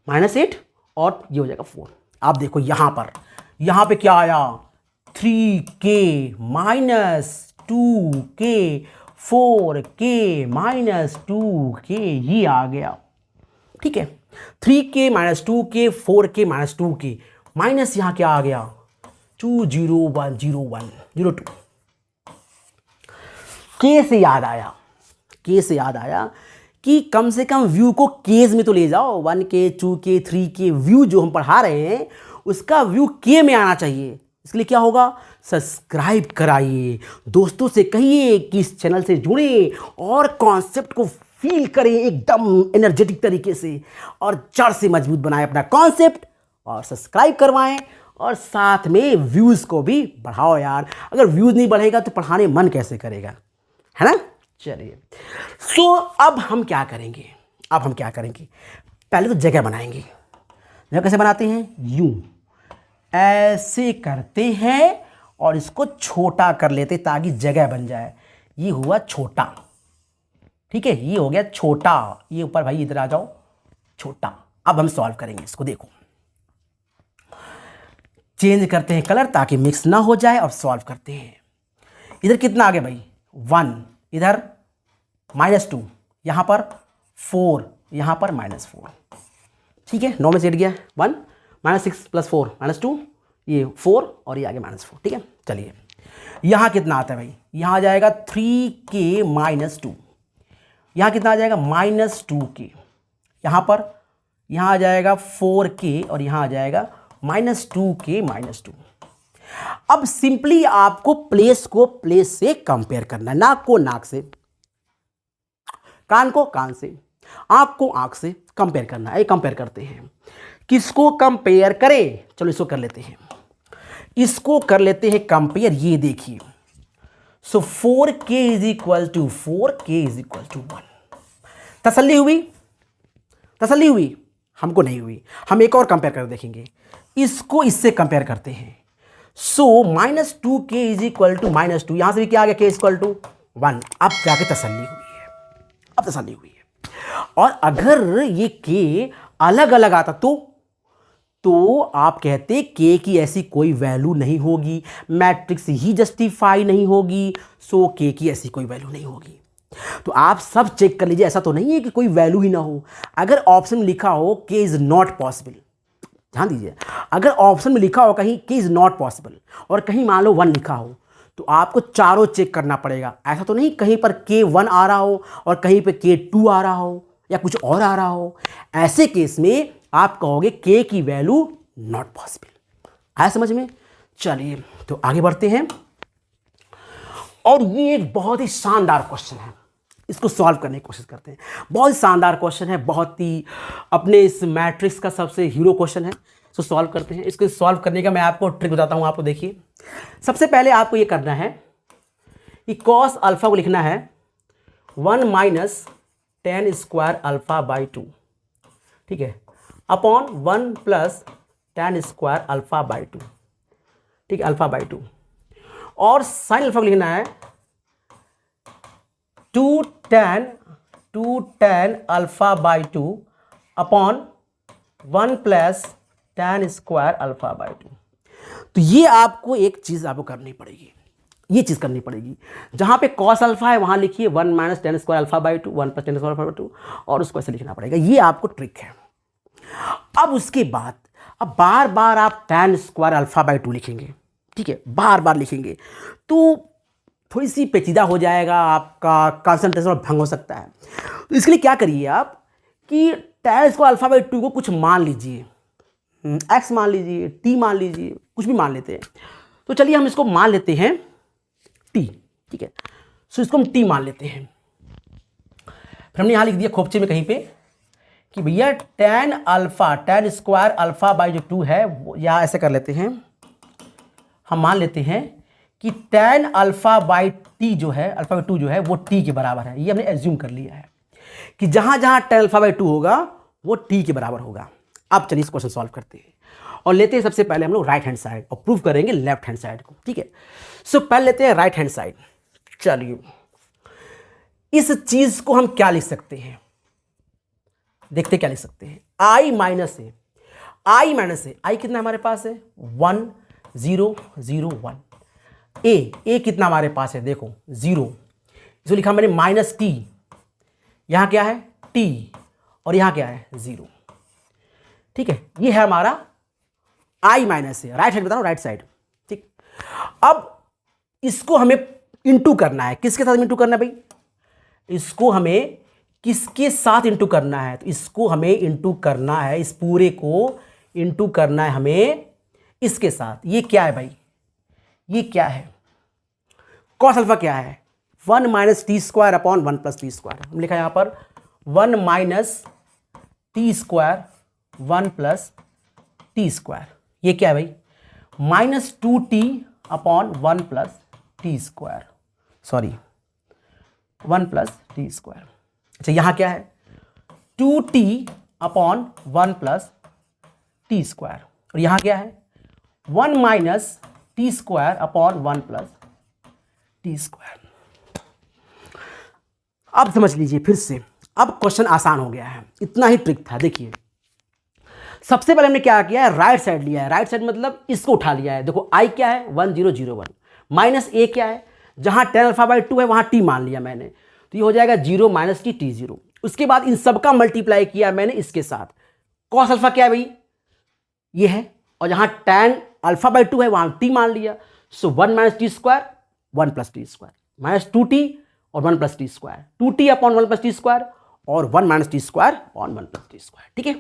-8 और ये हो जाएगा 4। आप देखो यहां पे क्या आया? 3k -2k 4k -2k, ये आ गया। ठीक है, 3k -2k 4k -2k minus यहां क्या आ गया? 2 0 1 0 1 0 2। के से याद आया कि कम से कम व्यू को केज में तो ले जाओ। 1k 2k 3k व्यू जो हम पढ़ा रहे हैं उसका व्यू के में आना चाहिए। इसके लिए क्या होगा? सब्सक्राइब कराइए, दोस्तों से कहिए कि इस चैनल से जुड़े और कॉन्सेप्ट को फील करें एकदम एनर्जेटिक तरीके से और जड़ से मजबूत बनाएं अपना कॉन्सेप्ट और सब्सक्राइब करवाएं और साथ में व्यूज़ को भी बढ़ाओ यार। अगर व्यूज़ नहीं बढ़ेगा तो पढ़ाने मन कैसे करेगा, है ना। चलिए, सो अब हम क्या करेंगे? पहले तो जगह बनाएंगे। जगह कैसे बनाते हैं? यूं ऐसे करते हैं और इसको छोटा कर लेते ताकि जगह बन जाए। ये हुआ छोटा। ठीक है, ये हो गया छोटा। ये ऊपर भाई इधर आ जाओ, छोटा। अब हम सॉल्व करेंगे इसको। देखो चेंज करते हैं कलर ताकि मिक्स ना हो जाए और सॉल्व करते हैं। इधर कितना आ गया भाई? 1, इधर -2, यहां पर 4, यहां पर -4। ठीक है, 9 में से हट गया 1 -6 + 4 -2, ये 4 और ये आ गया -4। ठीक है, चलिए यहां कितना आता है भाई? यहां आ जाएगा 3k -2, यहां कितना आ जाएगा? -2k, यहां आ जाएगा 4k और यहां आ जाएगा -2k -2। अब सिंपली आपको प्लेस को प्लेस से कंपेयर करना है, नाक को नाक से, कान को कान से, आंख को आंख से कंपेयर करना है। कंपेयर करते हैं, किसको कंपेयर करें? चलो इसको कर लेते हैं, इसको कर लेते हैं कंपेयर। ये देखिए, सो 4k = 4k = 1। तसल्ली हुई? हमको नहीं हुई। हम एक और कंपेयर कर देखेंगे, इसको इससे कंपेयर करते हैं। सो -2k = -2, यहां से भी क्या आ गया? k = 1। अब जाके तसल्ली हुई है। और अगर ये k अलग अलग आता तो आप कहते k की ऐसी कोई वैल्यू नहीं होगी, मैट्रिक्स ही जस्टिफाई नहीं होगी, सो k की ऐसी कोई वैल्यू नहीं होगी। तो आप सब चेक कर लीजिए, ऐसा तो नहीं है कि कोई वैल्यू ही ना हो। अगर ऑप्शन में लिखा हो के इज़ नॉट पॉसिबल, ध्यान दीजिए, अगर ऑप्शन में लिखा हो कहीं के इज़ नॉट पॉसिबल और कहीं मान लो 1 लिखा हो, तो आपको चारों चेक करना पड़ेगा। ऐसा तो नहीं कहीं पर K1 आ रहा हो और कहीं पे K2 आ रहा हो या कुछ और आ रहा हो। ऐसे केस में आप कहोगे K की वैल्यू नॉट पॉसिबल। आया समझ में? चलिए तो आगे बढ़ते हैं। और ये एक बहुत ही शानदार क्वेश्चन है, इसको सॉल्व करने की कोशिश करते हैं। बहुत ही शानदार क्वेश्चन है, बहुत ही अपने इस मैट्रिक्स का सबसे हीरो क्वेश्चन है। इसको सॉल्व करते हैं। इसको सॉल्व करने का मैं आपको ट्रिक बताता हूँ। आपको देखिए, सबसे पहले आपको ये करना है कि कॉस अल्फा को लिखना है 1 minus ten square alpha by 2, ठीक है, upon 1 plus ten square alpha by 2, ठीक है, अल्फा बाई 2। और साइन अल्फा को लिखना है 2 tan alpha by 2 upon 1 plus tan square alpha by 2। तो ये आपको एक चीज़ आपको करनी पड़ेगी, ये चीज़ करनी पड़ेगी। जहाँ पे कॉस अल्फा है वहाँ लिखिए 1 minus ten square alpha by 2, 1 plus ten square alpha by 2, और उसको ऐसे लिखना पड़ेगा। ये आपको ट्रिक है। अब उसके बाद अब बार बार आप tan स्क्वायर अल्फा बाई 2 लिखेंगे, ठीक है, बार बार लिखेंगे तो थोड़ी सी पेचीदा हो जाएगा, आपका कंसंट्रेशन भंग हो सकता है। तो इसके लिए क्या करिए आप कि tan स्क्वायर अल्फा बाई 2 को कुछ मान लीजिए, x मान लीजिए, t मान लीजिए, कुछ भी मान लेते हैं। तो चलिए हम इसको मान लेते हैं t, ठीक है, सो इसको हम t मान लेते हैं। फिर हमने यहाँ लिख दिया खोपचे में कहीं पे कि भैया tan स्क्वायर अल्फा बाई जो 2 है, या ऐसे कर लेते हैं, हम मान लेते हैं कि tan अल्फा बाई t जो है, अल्फा बाई 2 जो है वो t के बराबर है। ये हमने एज्यूम कर लिया है कि जहां जहां tan अल्फा बाई 2 होगा वो t के बराबर होगा। अब चलिए इस क्वेश्चन सॉल्व करते हैं और लेते हैं सबसे पहले हम लोग राइट हैंड साइड और प्रूव करेंगे लेफ्ट हैंड साइड को, ठीक है। सो पहले लेते हैं राइट हैंड साइड। चलिए इस चीज को हम क्या लिख सकते हैं, देखते क्या लिख सकते हैं। i माइनस है, i माइनस है, i कितना हमारे पास है 1 0 0 1। a कितना हमारे पास है, देखो 0, इसको लिखा मैंने माइनस t, यहां क्या है t और यहां क्या है 0, ठीक है। ये है हमारा i माइनस है, राइट साइड बता रहा हूं, राइट साइड, ठीक। अब इसको हमें इंटू करना है, किसके साथ इंटू करना है भाई, इसको हमें किसके साथ इंटू करना है, तो इसको हमें इंटू करना है, इस पूरे को इंटू करना है हमें इसके साथ। ये क्या है भाई, ये क्या है, कॉस अल्फा क्या है 1 minus T square upon 1 plus T square. हम लिखा यहां पर 1 minus T square 1 plus T square. ये क्या है भाई, minus 2t upon 1 plus T square, sorry 1 plus T square. अच्छा यहां क्या है 2t upon 1 plus T square, और यहां क्या है 1 minus T square upon 1 plus T square. अब समझ लीजिए फिर से, अब क्वेश्चन आसान हो गया है, इतना ही ट्रिक था। देखिए सबसे पहले हमने क्या किया है, राइट साइड लिया है, राइट साइड मतलब इसको उठा लिया है। देखो i क्या है 1 0 0 1, माइनस a क्या है, जहां tan अल्फा बाई 2 है वहां t मान लिया मैंने, तो ये हो जाएगा 0 माइनस टी टी 0। उसके बाद इन सबका मल्टीप्लाई किया मैंने इसके साथ। कॉस अल्फा क्या है भाई, ये है, और जहां tan अल्फा बाई 2 है वहां t मान लिया, सो 1 minus T square 1 plus T square, minus 2t और 1 plus T square, 2t upon 1 plus T square और 1 minus T square on 1 plus T square, ठीक है।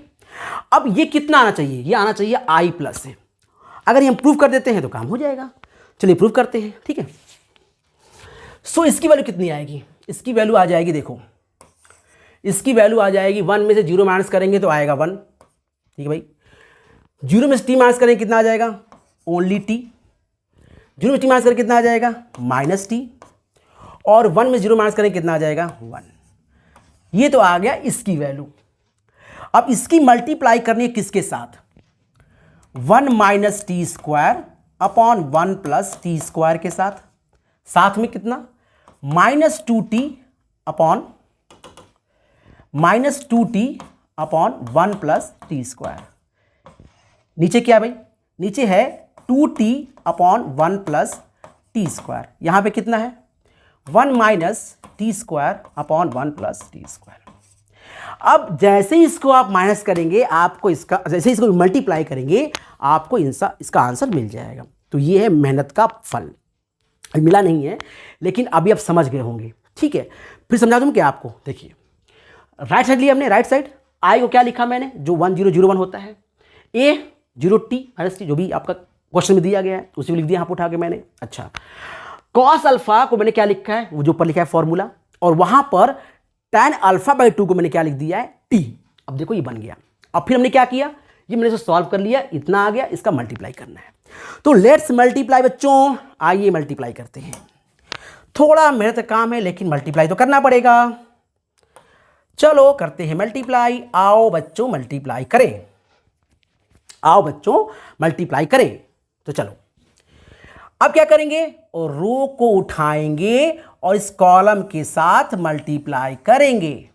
अब ये कितना आना चाहिए, ये आना चाहिए i प्लस है। अगर ये हम प्रूव कर देते हैं तो काम हो जाएगा। चलिए प्रूव करते हैं, ठीक है। सो इसकी वैल्यू कितनी आएगी, इसकी वैल्यू आ जाएगी, देखो इसकी वैल्यू आ जाएगी 1 में से 0 माइनस करेंगे तो आएगा 1, ठीक है भाई। 0 में से t माइनस करेंगे कितना आ जाएगा, ओनली t। 0 में t माइनस करेंगे कितना आ जाएगा माइनस t, और 1 में 0 माइनस करेंगे कितना आ जाएगा 1। ये तो आ गया इसकी वैल्यू। अब इसकी मल्टीप्लाई करनी है किसके साथ, 1 minus T square upon 1 plus T square के साथ, साथ में कितना minus 2t upon 1 plus T square. नीचे क्या भाई, नीचे है 2t upon 1 plus T square, यहां पे कितना है 1 minus T square upon 1 plus T square. अब जैसे ही इसको आप माइनस करेंगे, आपको इसका, जैसे इसको मल्टीप्लाई करेंगे, आपको इसका आंसर मिल जाएगा। तो ये है मेहनत का फल। मिला नहीं है, लेकिन अभी आप समझ गए होंगे। ठीक है, फिर समझा दूं क्या आपको। देखिए, राइट साइड लिया हमने, राइट साइड आई को क्या लिखा मैंने, जो 1001 होता है, ए 0t माइनस टी, जो भी आपका क्वेश्चन में दिया गया है उसी को लिख दिया यहाँ पर उठा के मैंने। अच्छा, कॉस अल्फा को मैंने क्या लिखा है, वो जो ऊपर लिखा है फॉर्मूला, और वहां पर tan अल्फा बाई 2 को मैंने क्या लिख दिया है, t। अब देखो ये बन गया। अब फिर हमने क्या किया, ये मैंने इसे सॉल्व कर लिया, इतना आ गया, इसका मल्टीप्लाई करना है। तो लेट्स मल्टीप्लाई बच्चों, आइए मल्टीप्लाई करते हैं। थोड़ा मेहनत का काम है, लेकिन मल्टीप्लाई तो करना पड़ेगा। चलो करते हैं मल्टीप्लाई। आओ बच्चों मल्टीप्लाई करें, आओ बच्चों मल्टीप्लाई करें। तो चलो अब क्या करेंगे, और रो को उठाएंगे और इस कॉलम के साथ मल्टीप्लाई करेंगे,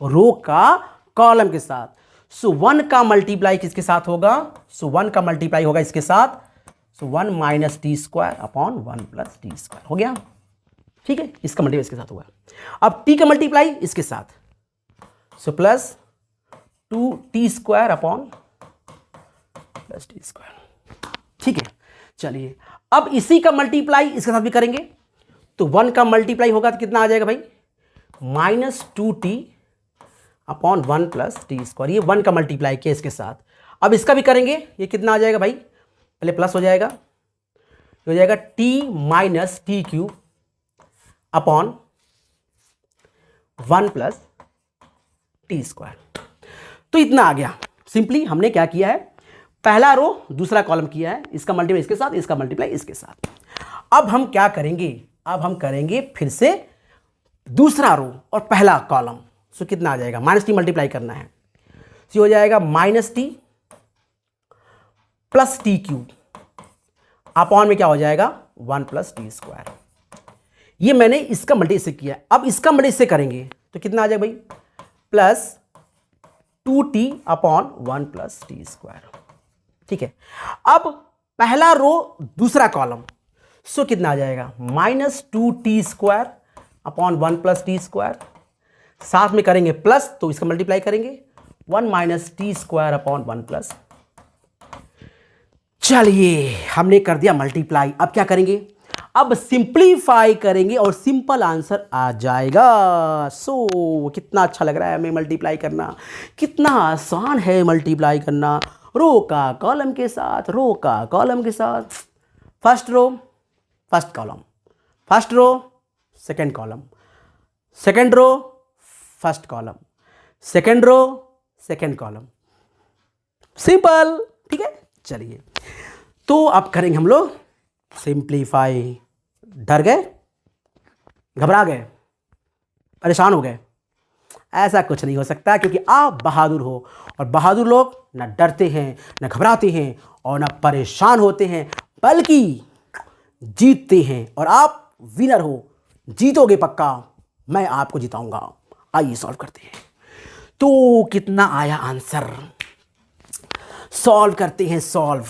रो का कॉलम के साथ। सो 1 का मल्टीप्लाई किसके साथ होगा, सो 1 का मल्टीप्लाई होगा इसके साथ, सो 1 minus T square upon 1 plus T square हो गया। ठीक है, इसका मल्टीप्लाई इसके साथ होगा। अब टी का मल्टीप्लाई इसके साथ, so plus 2 T square upon plus T square. ठीक है, चलिए अब इसी का मल्टीप्लाई इसके साथ भी करेंगे। तो 1 का मल्टीप्लाई होगा तो कितना आ जाएगा भाई, minus 2t upon 1 plus T square. ये 1 का मल्टीप्लाई किया इसके साथ। अब इसका भी करेंगे, ये कितना आ जाएगा भाई, पहले प्लस हो जाएगा, हो जाएगा t minus T cube upon 1 plus T square. तो इतना आ गया। सिंपली हमने क्या किया है, पहला रो दूसरा कॉलम किया है, इसका मल्टीप्लाई इसके साथ, इसका मल्टीप्लाई इसके साथ। अब हम क्या करेंगे, अब हम करेंगे फिर से दूसरा रो और पहला कॉलम। सो कितना आ जाएगा, माइनस टी मल्टीप्लाई करना है, सो हो जाएगा minus T plus T cube upon में क्या हो जाएगा 1 प्लस टी स्क्वायर। ये मैंने इसका मल्टी इससे किया। अब इसका मल्टी इससे करेंगे तो कितना आ जाएगा भाई, plus 2t upon 1 plus T square. ठीक है, अब पहला रो दूसरा कॉलम, सो कितना आ जाएगा, minus 2t square upon 1 plus T square. साथ में करेंगे प्लस, तो इसका मल्टीप्लाई करेंगे 1 minus T square upon 1 plus. चलिए हमने कर दिया मल्टीप्लाई। अब क्या करेंगे, अब सिंप्लीफाई करेंगे और सिंपल आंसर आ जाएगा। सो कितना अच्छा लग रहा है हमें मल्टीप्लाई करना, कितना आसान है मल्टीप्लाई करना, रो का कॉलम के साथ, रो का कॉलम के साथ, first row first column, first row second column, second row first column, second row second column, simple. ठीक है, चलिए तो अब करेंगे हम लोग सिंप्लीफाई। डर गए, घबरा गए, परेशान हो गए? ऐसा कुछ नहीं हो सकता, क्योंकि आप बहादुर हो, और बहादुर लोग ना डरते हैं, ना घबराते हैं, और ना परेशान होते हैं, बल्कि जीतते हैं। और आप विनर हो, जीतोगे पक्का, मैं आपको जिताऊंगा। आइए सॉल्व करते हैं। तो कितना आया आंसर, सॉल्व करते हैं, सॉल्व।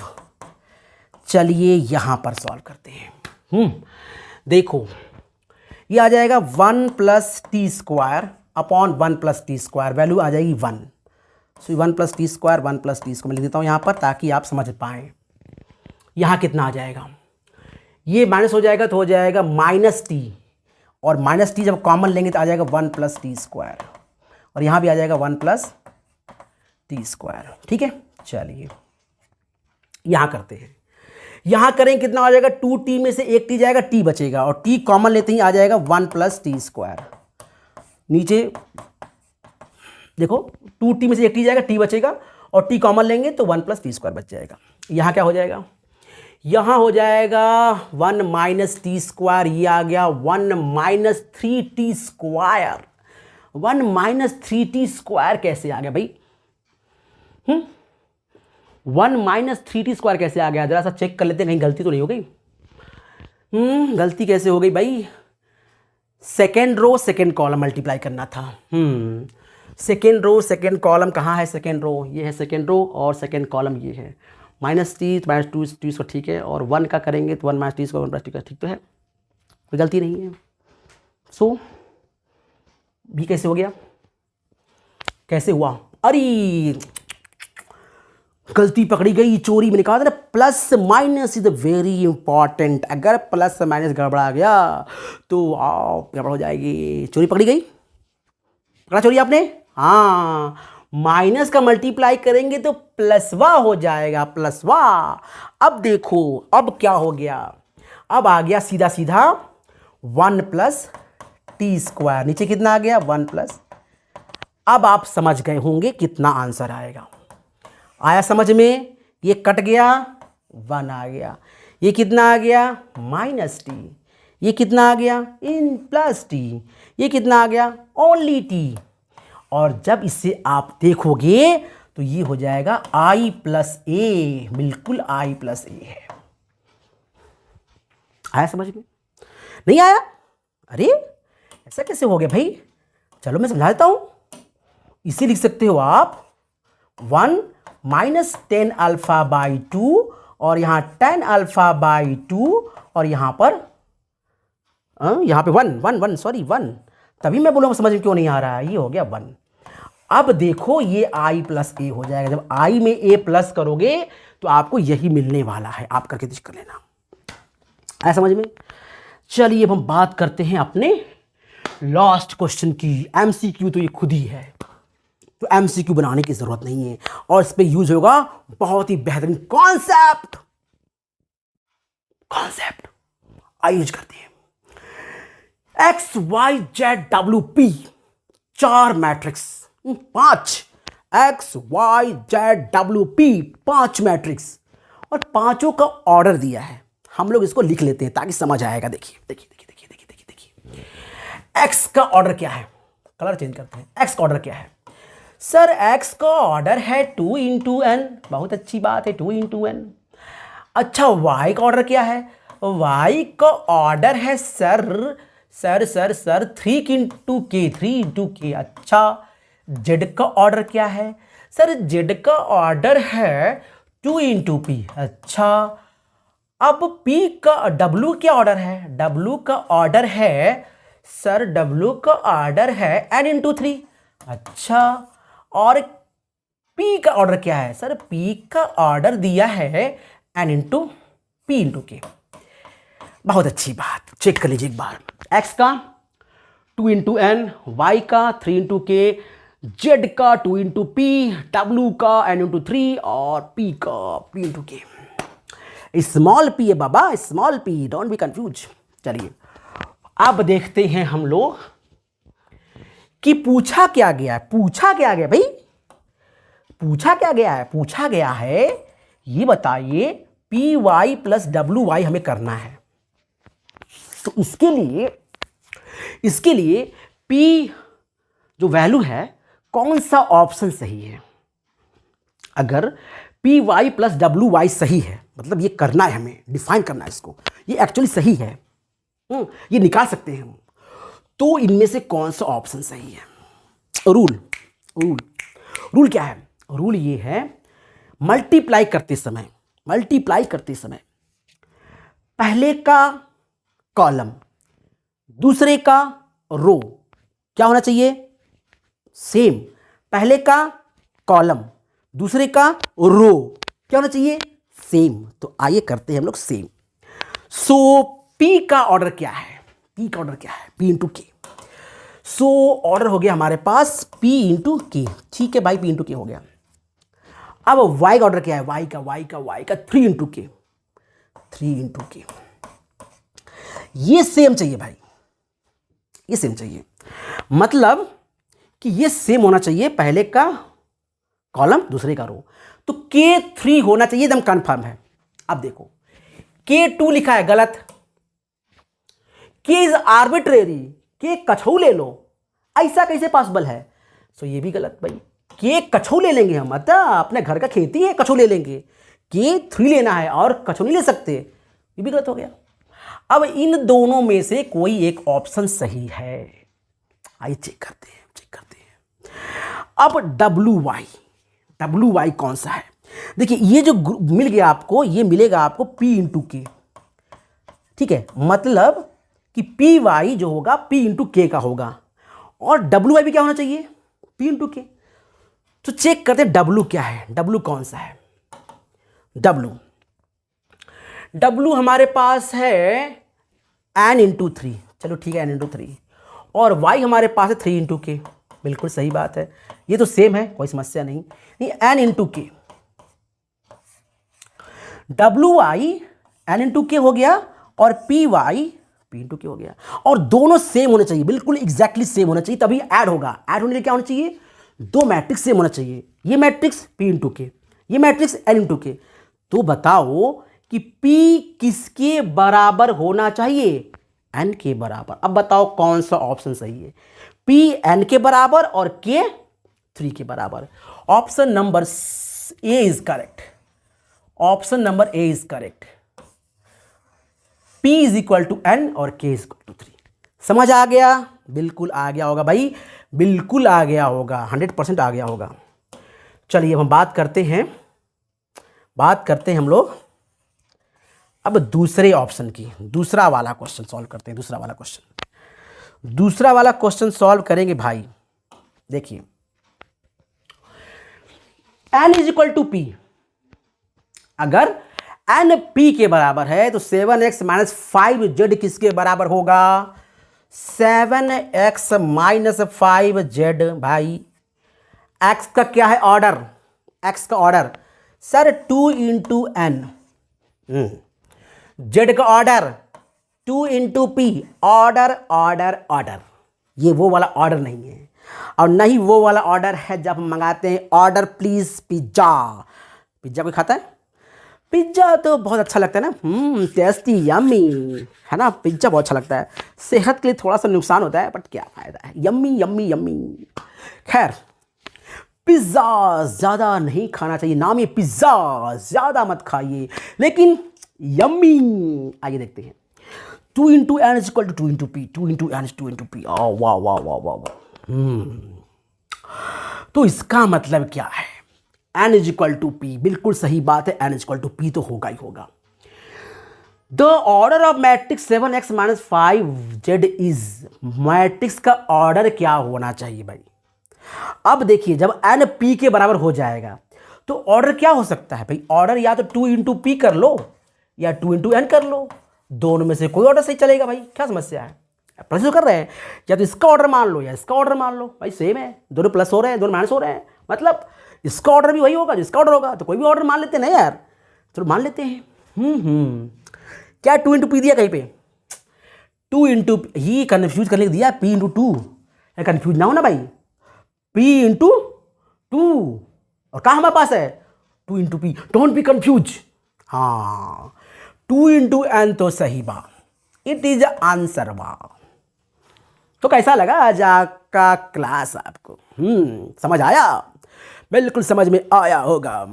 चलिए यहां पर सॉल्व करते हैं। देखो ये आ जाएगा 1 plus T square upon 1 plus T square, value आ जाएगी 1। So 1 plus T square, 1 plus T square मैं लिख देता हूँ यहाँ पर, ताकि आप समझ पाएँ। यहाँ कितना आ जाएगा, ये माइनस हो जाएगा तो हो जाएगा माइनस टी, और माइनस टी जब कॉमन लेंगे तो आ जाएगा 1 प्लस टी स्क्वायर, और यहाँ भी आ जाएगा 1 प्लस टी स्क्वायर। ठीक है, चलिए यहाँ करते हैं। यहाँ करें कितना आ जाएगा, 2t में से एक t जाएगा, t बचेगा, और t कॉमन लेते ही आ जाएगा 1 प्लस टी स्क्वायर। नीचे देखो 2t में से एक t जाएगा, t बचेगा, और t कॉमन लेंगे तो 1 प्लस टी स्क्वायर बच जाएगा। यहाँ क्या हो जाएगा, यहाँ हो जाएगा 1 माइनस टी स्क्वायर, ये आ गया 1 minus 3t square. 1 minus 3t square कैसे आ गया भाई, 1 माइनस 3t स्क्वायर कैसे आ गया, जरा सा चेक कर लेते हैं, कहीं गलती तो नहीं हो गई। गलती कैसे हो गई भाई, second row second column multiply करना था। सेकेंड रो सेकेंड कॉलम कहाँ है, सेकेंड रो ये है, सेकेंड रो और सेकेंड कॉलम ये है, माइनस टी माइनस 2 टी को ठीक है, और 1 का करेंगे तो 1 minus T square 1 plus T का, ठीक तो है, कोई गलती नहीं है। सो भी कैसे हो गया, कैसे हुआ, अरे गलती पकड़ी गई, चोरी। मैंने कहा था ना plus minus is very important. अगर प्लस माइनस गड़बड़ा गया तो गड़बड़ हो जाएगी। चोरी पकड़ी गई, पकड़ा चोरी आपने। हाँ, माइनस का मल्टीप्लाई करेंगे तो प्लसवा हो जाएगा, प्लसवा। अब देखो अब क्या हो गया, अब आ गया सीधा सीधा 1 प्लस टी स्क्वायर, नीचे कितना आ गया 1 प्लस। अब आप समझ गए होंगे कितना आंसर आएगा, आया समझ में। ये कट गया 1 आ गया, ये कितना आ गया माइनस टी, ये कितना आ गया इन प्लस टी, ये कितना आ गया ओनली टी। और जब इसे आप देखोगे तो ये हो जाएगा आई प्लस ए, बिल्कुल आई प्लस ए है। आया समझ में, नहीं आया? अरे ऐसा कैसे हो गया भाई, चलो मैं समझा देता हूं। इसे लिख सकते हो आप 1 माइनस 10 अल्फा बाई 2 और यहां 10 अल्फा बाई 2 और यहां पर 1 सॉरी 1, तभी मैं बोलूँ समझ में क्यों नहीं आ रहा है, ये हो गया 1। अब देखो ये आई प्लस ए हो जाएगा, जब आई में ए प्लस करोगे तो आपको यही मिलने वाला है। आप करके चेक कर लेना, आया समझ में। चलिए अब हम बात करते हैं अपने लास्ट क्वेश्चन की। एमसीक्यू तो ये खुद ही है, तो एमसीक्यू बनाने की जरूरत नहीं है और इस पे यूज होगा बहुत ही बेहतरीन कॉन्सेप्ट। आइए यूज करते हैं। X Y Z W P, 4 matrix, 5 X Y Z W P, 5 matrix और पांचों का ऑर्डर दिया है। हम लोग इसको लिख लेते हैं ताकि समझ आएगा। देखिए देखिए देखिए देखिए देखिए देखिए देखिए, एक्स का ऑर्डर क्या है, कलर चेंज करते हैं। एक्स का ऑर्डर क्या है सर? एक्स का ऑर्डर है 2 इंटू एन, बहुत अच्छी बात है 2 इंटू एन। अच्छा वाई का ऑर्डर क्या है? वाई का ऑर्डर है सर 3 इंटू के, 3 इंटू के। अच्छा जेड का ऑर्डर क्या है? सर जेड का ऑर्डर है 2 इंटू पी। अच्छा अब पी का डब्लू क्या ऑर्डर है? डब्लू का ऑर्डर है सर, डब्लू का ऑर्डर है एन इंटू 3। अच्छा और पी का ऑर्डर क्या है? सर पी का ऑर्डर दिया है एन इंटू पी इंटू के। बहुत अच्छी बात, चेक कर लीजिए एक बार। एक्स का 2 इंटू एन, वाई का 3 इंटू के, जेड का 2 इंटू पी, डब्लू का एन इंटू 3 और पी का P into K. Small P है बाबा, small P, don't be confuse. चलिए अब देखते हैं हम लोग कि पूछा क्या गया है। पूछा क्या गया भाई, पूछा क्या गया है? पूछा गया है ये बताइए P Y plus W Y हमें करना है। तो इसके लिए पी जो वैल्यू है कौन सा ऑप्शन सही है। अगर P Y plus W Y सही है, मतलब ये करना है हमें, डिफाइन करना है इसको, ये एक्चुअली सही है, ये निकाल सकते हैं हम, तो इनमें से कौन सा ऑप्शन सही है। रूल क्या है? रूल ये है मल्टीप्लाई करते समय पहले का कॉलम दूसरे का रो क्या होना चाहिए? सेम। पहले का कॉलम दूसरे का रो क्या होना चाहिए? सेम। तो आइए करते हैं हम लोग सेम। सो पी का ऑर्डर क्या है? पी का ऑर्डर क्या है? पी इंटू के। सो ऑर्डर हो गया हमारे पास पी इंटू के, ठीक है भाई, पी इंटू के हो गया। अब वाई का ऑर्डर क्या है? वाई का 3 इंटू के, 3 इंटू के। ये सेम चाहिए भाई, ये सेम चाहिए, मतलब कि ये सेम होना चाहिए, पहले का कॉलम दूसरे का रो। तो K3 होना चाहिए, एकदम कंफर्म है। अब देखो K2 लिखा है, गलत। K इज आर्बिट्रेरी, K कछऊ ले लो, ऐसा कैसे पॉसिबल है? सो ये भी गलत भाई। K कछऊ ले लेंगे हम, मतलब अपने घर का खेती है, कछऊ ले लेंगे। K3 लेना है और कछऊ नहीं ले सकते, ये भी गलत हो गया। अब इन दोनों में से कोई एक ऑप्शन सही है, आइए चेक करते हैं। अब डब्ल्यू वाई कौन सा है? देखिए ये जो मिल गया आपको, ये मिलेगा आपको P इंटू के, ठीक है, मतलब कि पी वाई जो होगा पी इंटू के का होगा, और डब्ल्यू वाई भी क्या होना चाहिए, पी इंटू के। तो चेक करते हैं डब्ल्यू क्या है, डब्ल्यू कौन सा है। डब्ल्यू हमारे पास है एन इंटू थ्री, चलो ठीक है एन इंटू थ्री, और वाई हमारे पास है थ्री इंटू के, बिल्कुल सही बात है, ये तो सेम है, कोई समस्या नहीं। एन इंटू के, डब्ल्यू आई एन इंटू के हो गया, और पी वाई पी इंटू के हो गया, और दोनों सेम होने चाहिए, बिल्कुल एग्जैक्टली सेम होना चाहिए, तभी ऐड होगा। ऐड होने के लिए क्या होना चाहिए, दो मैट्रिक्स सेम होना चाहिए, ये मैट्रिक्स पी इंटू के, ये मैट्रिक्स एन इंटू के। तो बताओ कि पी किसके बराबर होना चाहिए, एन के बराबर। अब बताओ कौन सा ऑप्शन सही है, पी एन के बराबर और के थ्री के बराबर। Option number A is correct, option number A is correct, P is equal to N और K is equal to three. समझ आ गया, बिल्कुल आ गया होगा भाई, बिल्कुल आ गया होगा, 100% आ गया होगा। चलिए अब हम बात करते हैं हम लोग अब दूसरे ऑप्शन की, दूसरा वाला क्वेश्चन सॉल्व करते हैं। दूसरा वाला क्वेश्चन सॉल्व करेंगे भाई। देखिए n is equal to P, अगर n p के बराबर है तो 7x माइनस 5z किसके बराबर होगा, 7x माइनस 5z। भाई x का क्या है ऑर्डर, x का ऑर्डर सर 2 इंटू एन, z का order 2 into P, order order order, ये वो वाला ऑर्डर नहीं है, और नहीं वो वाला ऑर्डर है जब हम मंगाते हैं ऑर्डर प्लीज पिज्जा। पिज्जा कोई खाता है, पिज्जा तो बहुत अच्छा लगता है ना, टेस्टी यम्मी है ना, पिज्जा बहुत अच्छा लगता है, सेहत के लिए थोड़ा सा नुकसान होता है बट क्या फायदा है, यम्मी यम्मी यम्मी। खैर पिज्ज़ा ज़्यादा नहीं खाना चाहिए, नाम ये पिज्ज़ा, ज़्यादा मत खाइए, लेकिन यम्मी। आइए देखते हैं, 2 इंटू N is equal to 2 into P, 2 इंटू एन इज 2 इंटू पी। वाह वाह वाह वाह वाह। तो इसका मतलब क्या है, n is equal to P, बिल्कुल सही बात है, n is equal to P तो होगा ही होगा। The order of matrix 7x minus 5z is, matrix का ऑर्डर क्या होना चाहिए भाई। अब देखिए जब n p के बराबर हो जाएगा तो ऑर्डर क्या हो सकता है भाई, ऑर्डर या तो 2 इंटू पी कर लो या 2 इंटू एन कर लो, दोनों में से कोई ऑर्डर सही चलेगा भाई, क्या समस्या है। प्लस कर रहे हैं, या तो इसका ऑर्डर मान लो या इसका ऑर्डर मान लो, भाई सेम है, दोनों प्लस हो रहे हैं दोनों माइनस हो रहे हैं, मतलब इसका ऑर्डर भी वही होगा जो इसका ऑर्डर होगा, तो कोई भी ऑर्डर मान लेते हैं ना यार, चलो मान लेते हैं। क्या 2 इंटू पी दिया कहीं पे, 2 इंटू ही कन्फ्यूज करने को दिया, पी इंटू टू, कन्फ्यूज ना हो ना भाई, पी इंटू टू, और कहाँ हमारे पास है 2 into P, don't be confuse. हाँ 2 इंटू एन तो सही बा, इट इज आंसर बा। तो कैसा लगा आज आपका क्लास आपको, समझ आया, बिल्कुल समझ में आया होगा।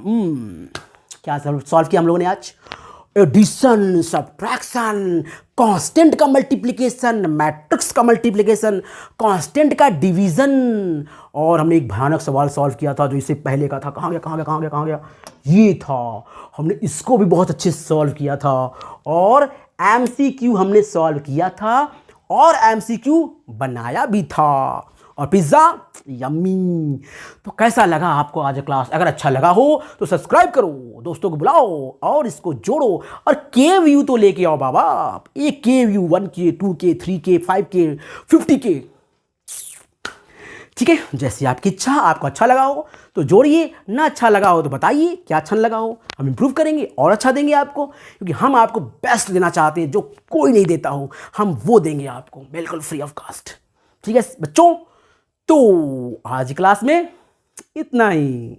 क्या सॉल्व किया हम लोगों ने आज, एडिशन, सब्ट्रैक्शन, कांस्टेंट का मल्टीप्लिकेशन, मैट्रिक्स का मल्टीप्लिकेशन, कांस्टेंट का डिवीजन, और हमने एक भयानक सवाल सॉल्व किया था जो इससे पहले का था, कहाँ गया, ये था, हमने इसको भी बहुत अच्छे से सॉल्व किया था, और एमसीक्यू हमने सॉल्व किया था और एमसीक्यू बनाया भी था, और पिज्ज़ा यम्मी। तो कैसा लगा आपको आज क्लास, अगर अच्छा लगा हो तो सब्सक्राइब करो, दोस्तों को बुलाओ और इसको जोड़ो, और के व्यू तो लेके आओ बाबा, एक के view 1K 2K 3K 5K 50K, ठीक है, जैसी आपकी इच्छा। आपको अच्छा लगा हो तो जोड़िए, ना अच्छा लगा हो तो बताइए क्या अच्छा लगा हो, हम इंप्रूव करेंगे और अच्छा देंगे आपको, क्योंकि हम आपको बेस्ट देना चाहते हैं, जो कोई नहीं देता हो हम वो देंगे आपको बिल्कुल फ्री ऑफ कॉस्ट। ठीक है बच्चों, तो आज क्लास में इतना ही।